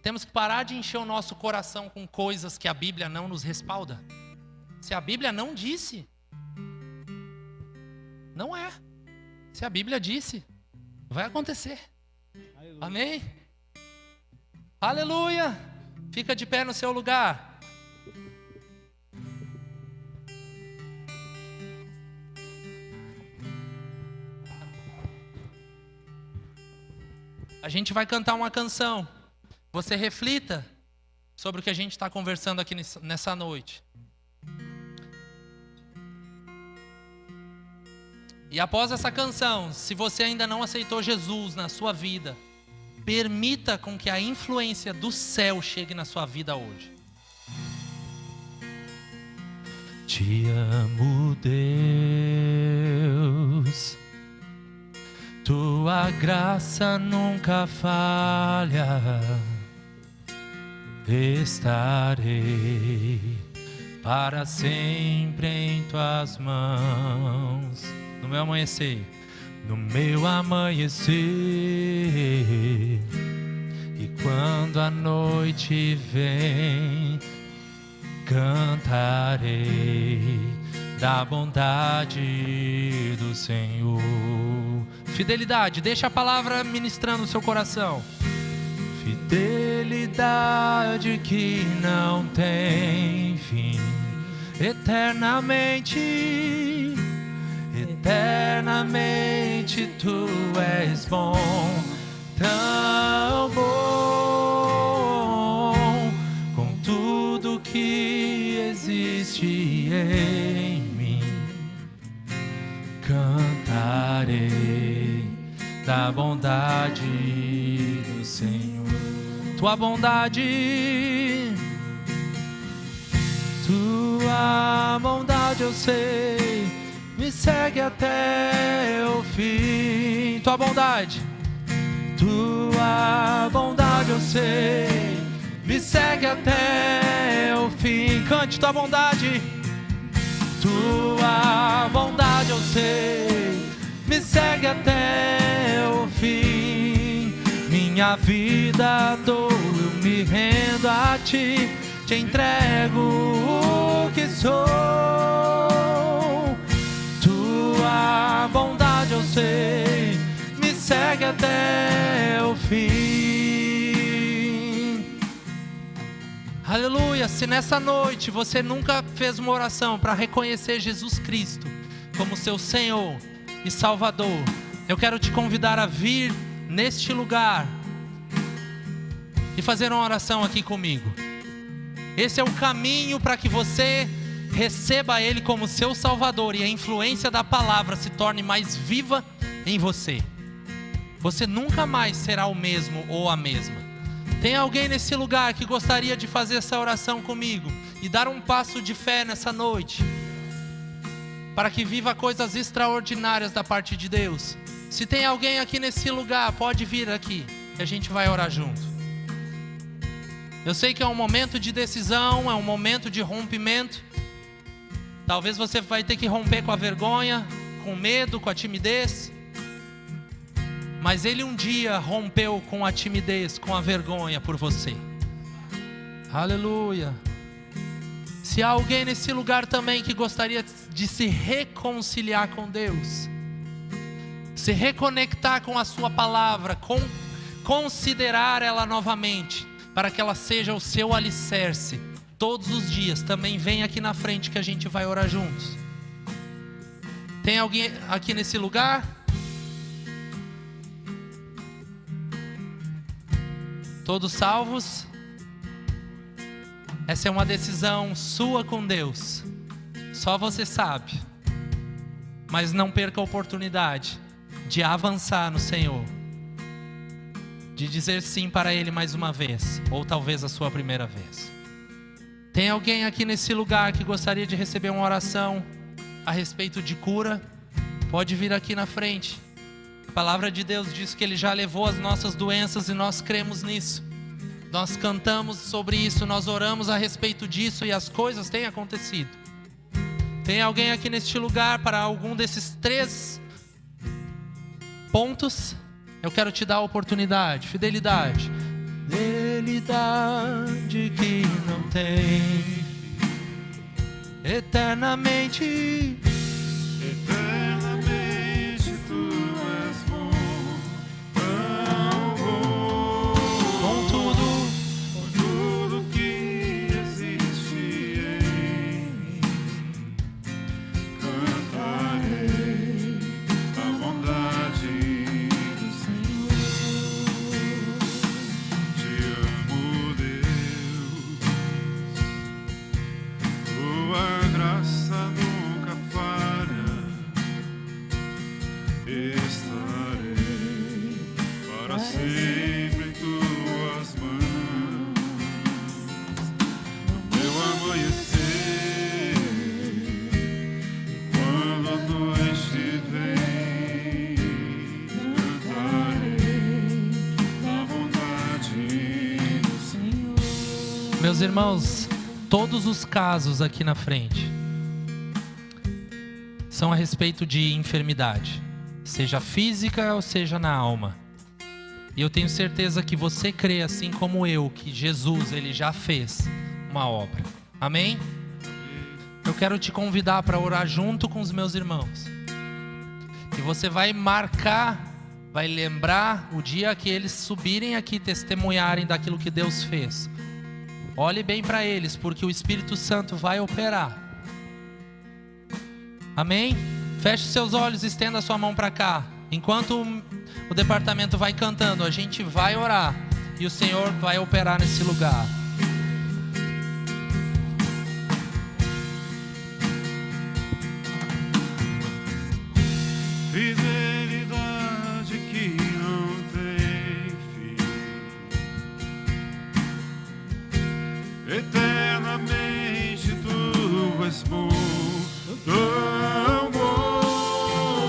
Temos que parar de encher o nosso coração com coisas que a Bíblia não nos respalda. Se a Bíblia não disse, não é. Se a Bíblia disse, vai acontecer. Aleluia. Amém? Aleluia! Fica de pé no seu lugar. A gente vai cantar uma canção. Você reflita sobre o que a gente está conversando aqui nessa noite. E após essa canção, se você ainda não aceitou Jesus na sua vida, permita com que a influência do céu chegue na sua vida hoje. Te amo, Deus. Tua graça nunca falha. Estarei para sempre em tuas mãos. No meu amanhecer, no meu amanhecer, e quando a noite vem, cantarei da bondade do Senhor. Fidelidade, deixa a palavra ministrando no seu coração. Fidelidade que não tem fim, eternamente, eternamente tu és bom, tão bom, com tudo que existe em mim, cantarei da bondade do Senhor. Tua bondade, tua bondade eu sei, me segue até o fim. Tua bondade eu sei, me segue até o fim. Cante tua bondade eu sei, me segue até o fim. Minha vida dou, eu me rendo a ti, te entrego o que sou. Tua bondade eu sei, me segue até o fim. Aleluia! Se nessa noite você nunca fez uma oração para reconhecer Jesus Cristo como seu Senhor e Salvador, eu quero te convidar a vir neste lugar e fazer uma oração aqui comigo. Esse é o caminho para que você receba Ele como seu Salvador e a influência da palavra se torne mais viva em você. Você nunca mais será o mesmo ou a mesma. Tem alguém nesse lugar que gostaria de fazer essa oração comigo e dar um passo de fé nessa noite, para que viva coisas extraordinárias da parte de Deus? Se tem alguém aqui nesse lugar, pode vir aqui e a gente vai orar junto. Eu sei que é um momento de decisão, é um momento de rompimento. Talvez você vai ter que romper com a vergonha, com o medo, com a timidez. Mas Ele um dia rompeu com a timidez, com a vergonha por você. Aleluia. Se há alguém nesse lugar também que gostaria de se reconciliar com Deus, se reconectar com a sua palavra, considerar ela novamente, para que ela seja o seu alicerce todos os dias, também vem aqui na frente que a gente vai orar juntos. Tem alguém aqui nesse lugar? Todos salvos? Essa é uma decisão sua com Deus. Só você sabe. Mas não perca a oportunidade de avançar no Senhor, de dizer sim para Ele mais uma vez, ou talvez a sua primeira vez. Tem alguém aqui nesse lugar que gostaria de receber uma oração a respeito de cura? Pode vir aqui na frente. A palavra de Deus diz que Ele já levou as nossas doenças e nós cremos nisso. Nós cantamos sobre isso, nós oramos a respeito disso e as coisas têm acontecido. Tem alguém aqui neste lugar para algum desses 3 pontos? Eu quero te dar a oportunidade. Fidelidade. Fidelidade que não tem fim. Eternamente. Eternamente tu és bom, tão bom. Com tudo que existe em mim, cantarei a bondade do Senhor. Meus irmãos, todos os casos aqui na frente são a respeito de enfermidade, seja física ou seja na alma. E eu tenho certeza que você crê, assim como eu, que Jesus, ele já fez uma obra. Amém? Eu quero te convidar para orar junto com os meus irmãos. E você vai marcar, vai lembrar o dia que eles subirem aqui e testemunharem daquilo que Deus fez. Olhe bem para eles, porque o Espírito Santo vai operar. Amém? Feche seus olhos e estenda sua mão para cá. Enquanto o departamento vai cantando, a gente vai orar e o Senhor vai operar nesse lugar. Fidelidade que não tem fim, eternamente tu és bom, tão bom,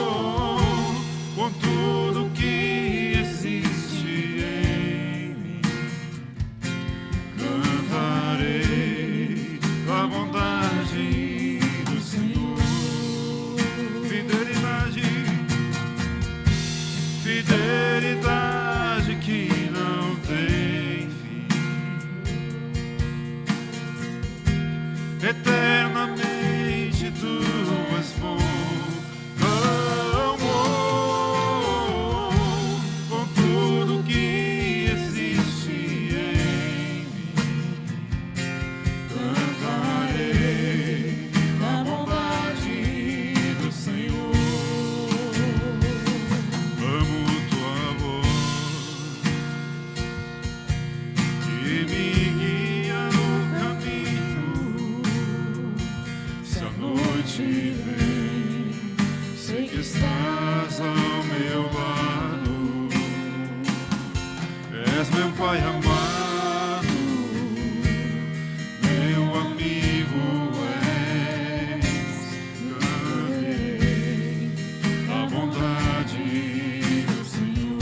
com tudo que existe em mim, cantarei a bondade do Senhor. Fidelidade que não tem fim, eternamente tu és bom, tão bom, com tudo que existe em mim, cantarei a bondade do Senhor. Amo tua voz que me guia no caminho. Se a noite vem, sei que estás ao meu lado. És meu Pai amado, meu amigo és. Cantarei a bondade do Senhor.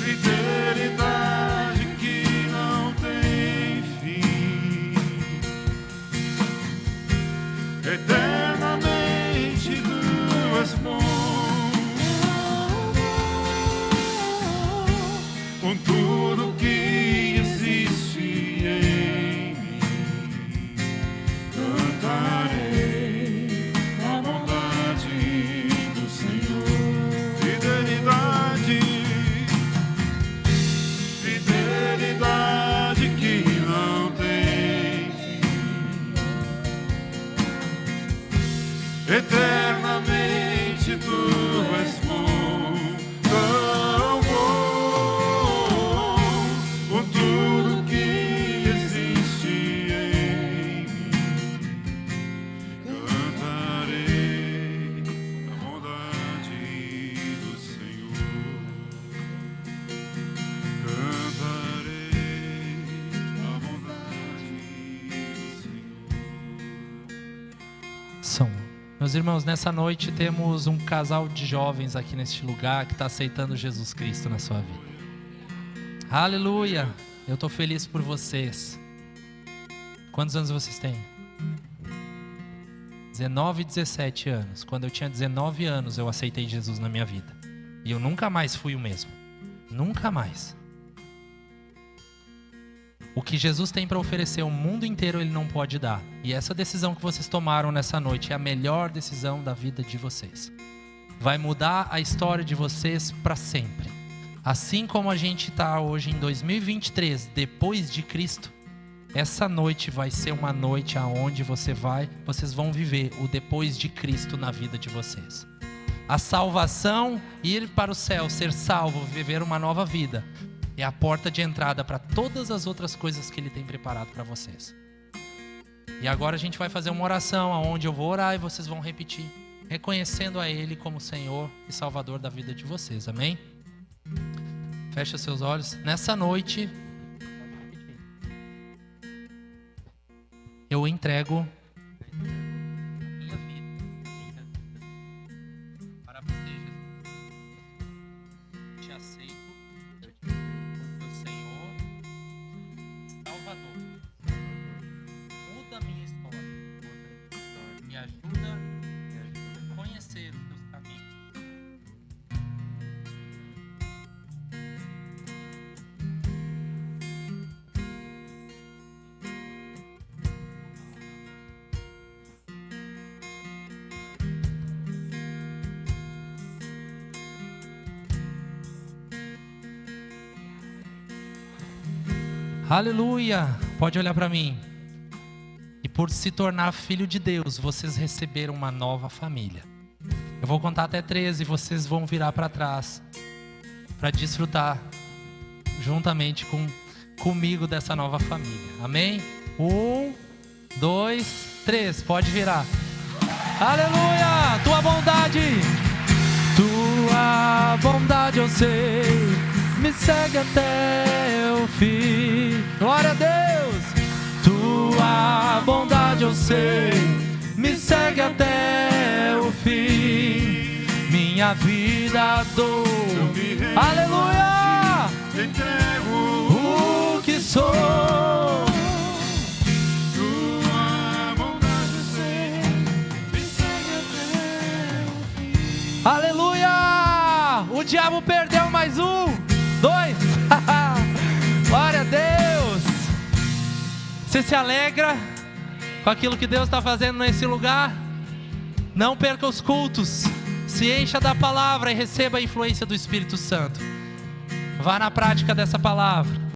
Fidelidade que não tem fim, eternamente tu és bom, com tudo que existe em mim, cantarei a bondade do Senhor. Fidelidade que não tem fim, eternamente tu és bom, tão bom, com tudo que existe em mim, cantarei a bondade do Senhor. Cantarei a bondade do Senhor. Meus irmãos, nessa noite temos um casal de jovens aqui neste lugar que está aceitando Jesus Cristo na sua vida. Aleluia! Eu estou feliz por vocês. Quantos anos vocês têm? 19 e 17 anos. Quando eu tinha 19 anos, eu aceitei Jesus na minha vida. E eu nunca mais fui o mesmo. Nunca mais. O que Jesus tem para oferecer o mundo inteiro, Ele não pode dar. E essa decisão que vocês tomaram nessa noite é a melhor decisão da vida de vocês. Vai mudar a história de vocês para sempre. Assim como a gente está hoje em 2023, depois de Cristo, essa noite vai ser uma noite aonde vocês vão viver o depois de Cristo na vida de vocês. A salvação, ir para o céu, ser salvo, viver uma nova vida, é a porta de entrada para todas as outras coisas que Ele tem preparado para vocês. E agora a gente vai fazer uma oração onde eu vou orar e vocês vão repetir, reconhecendo a Ele como Senhor e Salvador da vida de vocês. Amém? Feche os seus olhos. Nessa noite, eu entrego minha vida para você, Jesus. Te aceito Aleluia. Pode olhar para mim. E por se tornar filho de Deus, vocês receberam uma nova família. Eu vou contar até 13 e vocês vão virar para trás para desfrutar juntamente comigo dessa nova família. Amém? 1, 2, 3. Pode virar. Aleluia! Tua bondade eu sei, me segue até o fim. Glória a Deus! Tua bondade eu sei, me segue até o fim. Minha vida dou, aleluia! Entrego O que sou. tua bondade eu sei, me segue até o fim. Aleluia! O diabo perdeu mais 1, 2. Glória a Deus! Você se alegra com aquilo que Deus está fazendo nesse lugar? Não perca os cultos. Se encha da palavra e receba a influência do Espírito Santo. Vá na prática dessa palavra.